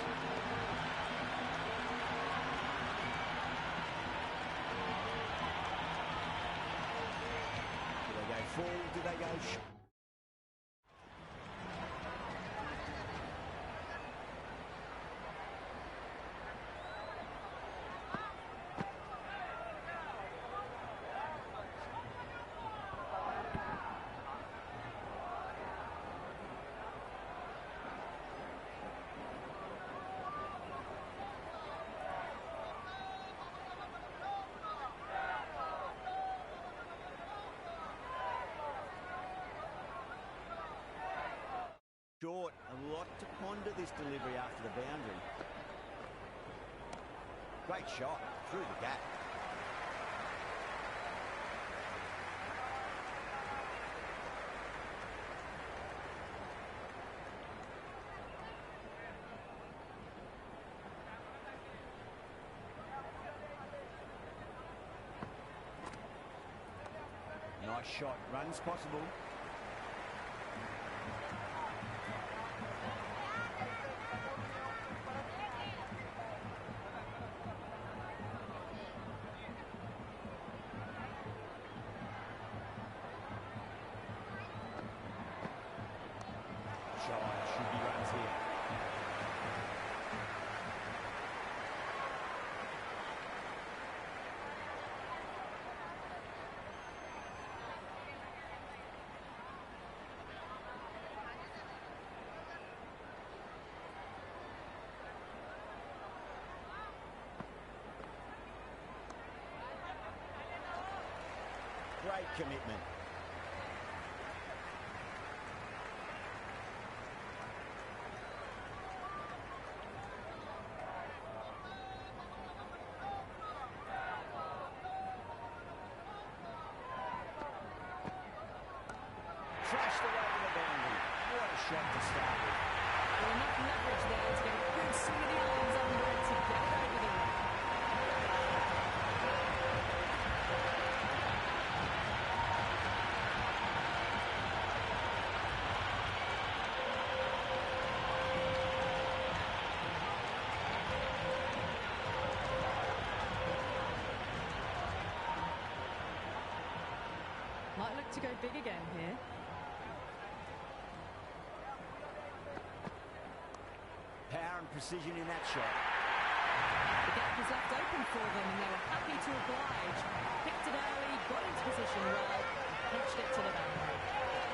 Do they go full? Do they go short? A lot to ponder this delivery after the boundary. Great shot through the gap. Nice shot, runs possible. Should be runs here. Great commitment. Flashed away to the boundary. What a shot to start with. Well, enough leverage there to get a good swing of the arms under it to get it over the line. Might look to go big again here. Power and precision in that shot. The gap was left open for them and they were happy to oblige. Picked it early, got into position well, pitched it to the boundary.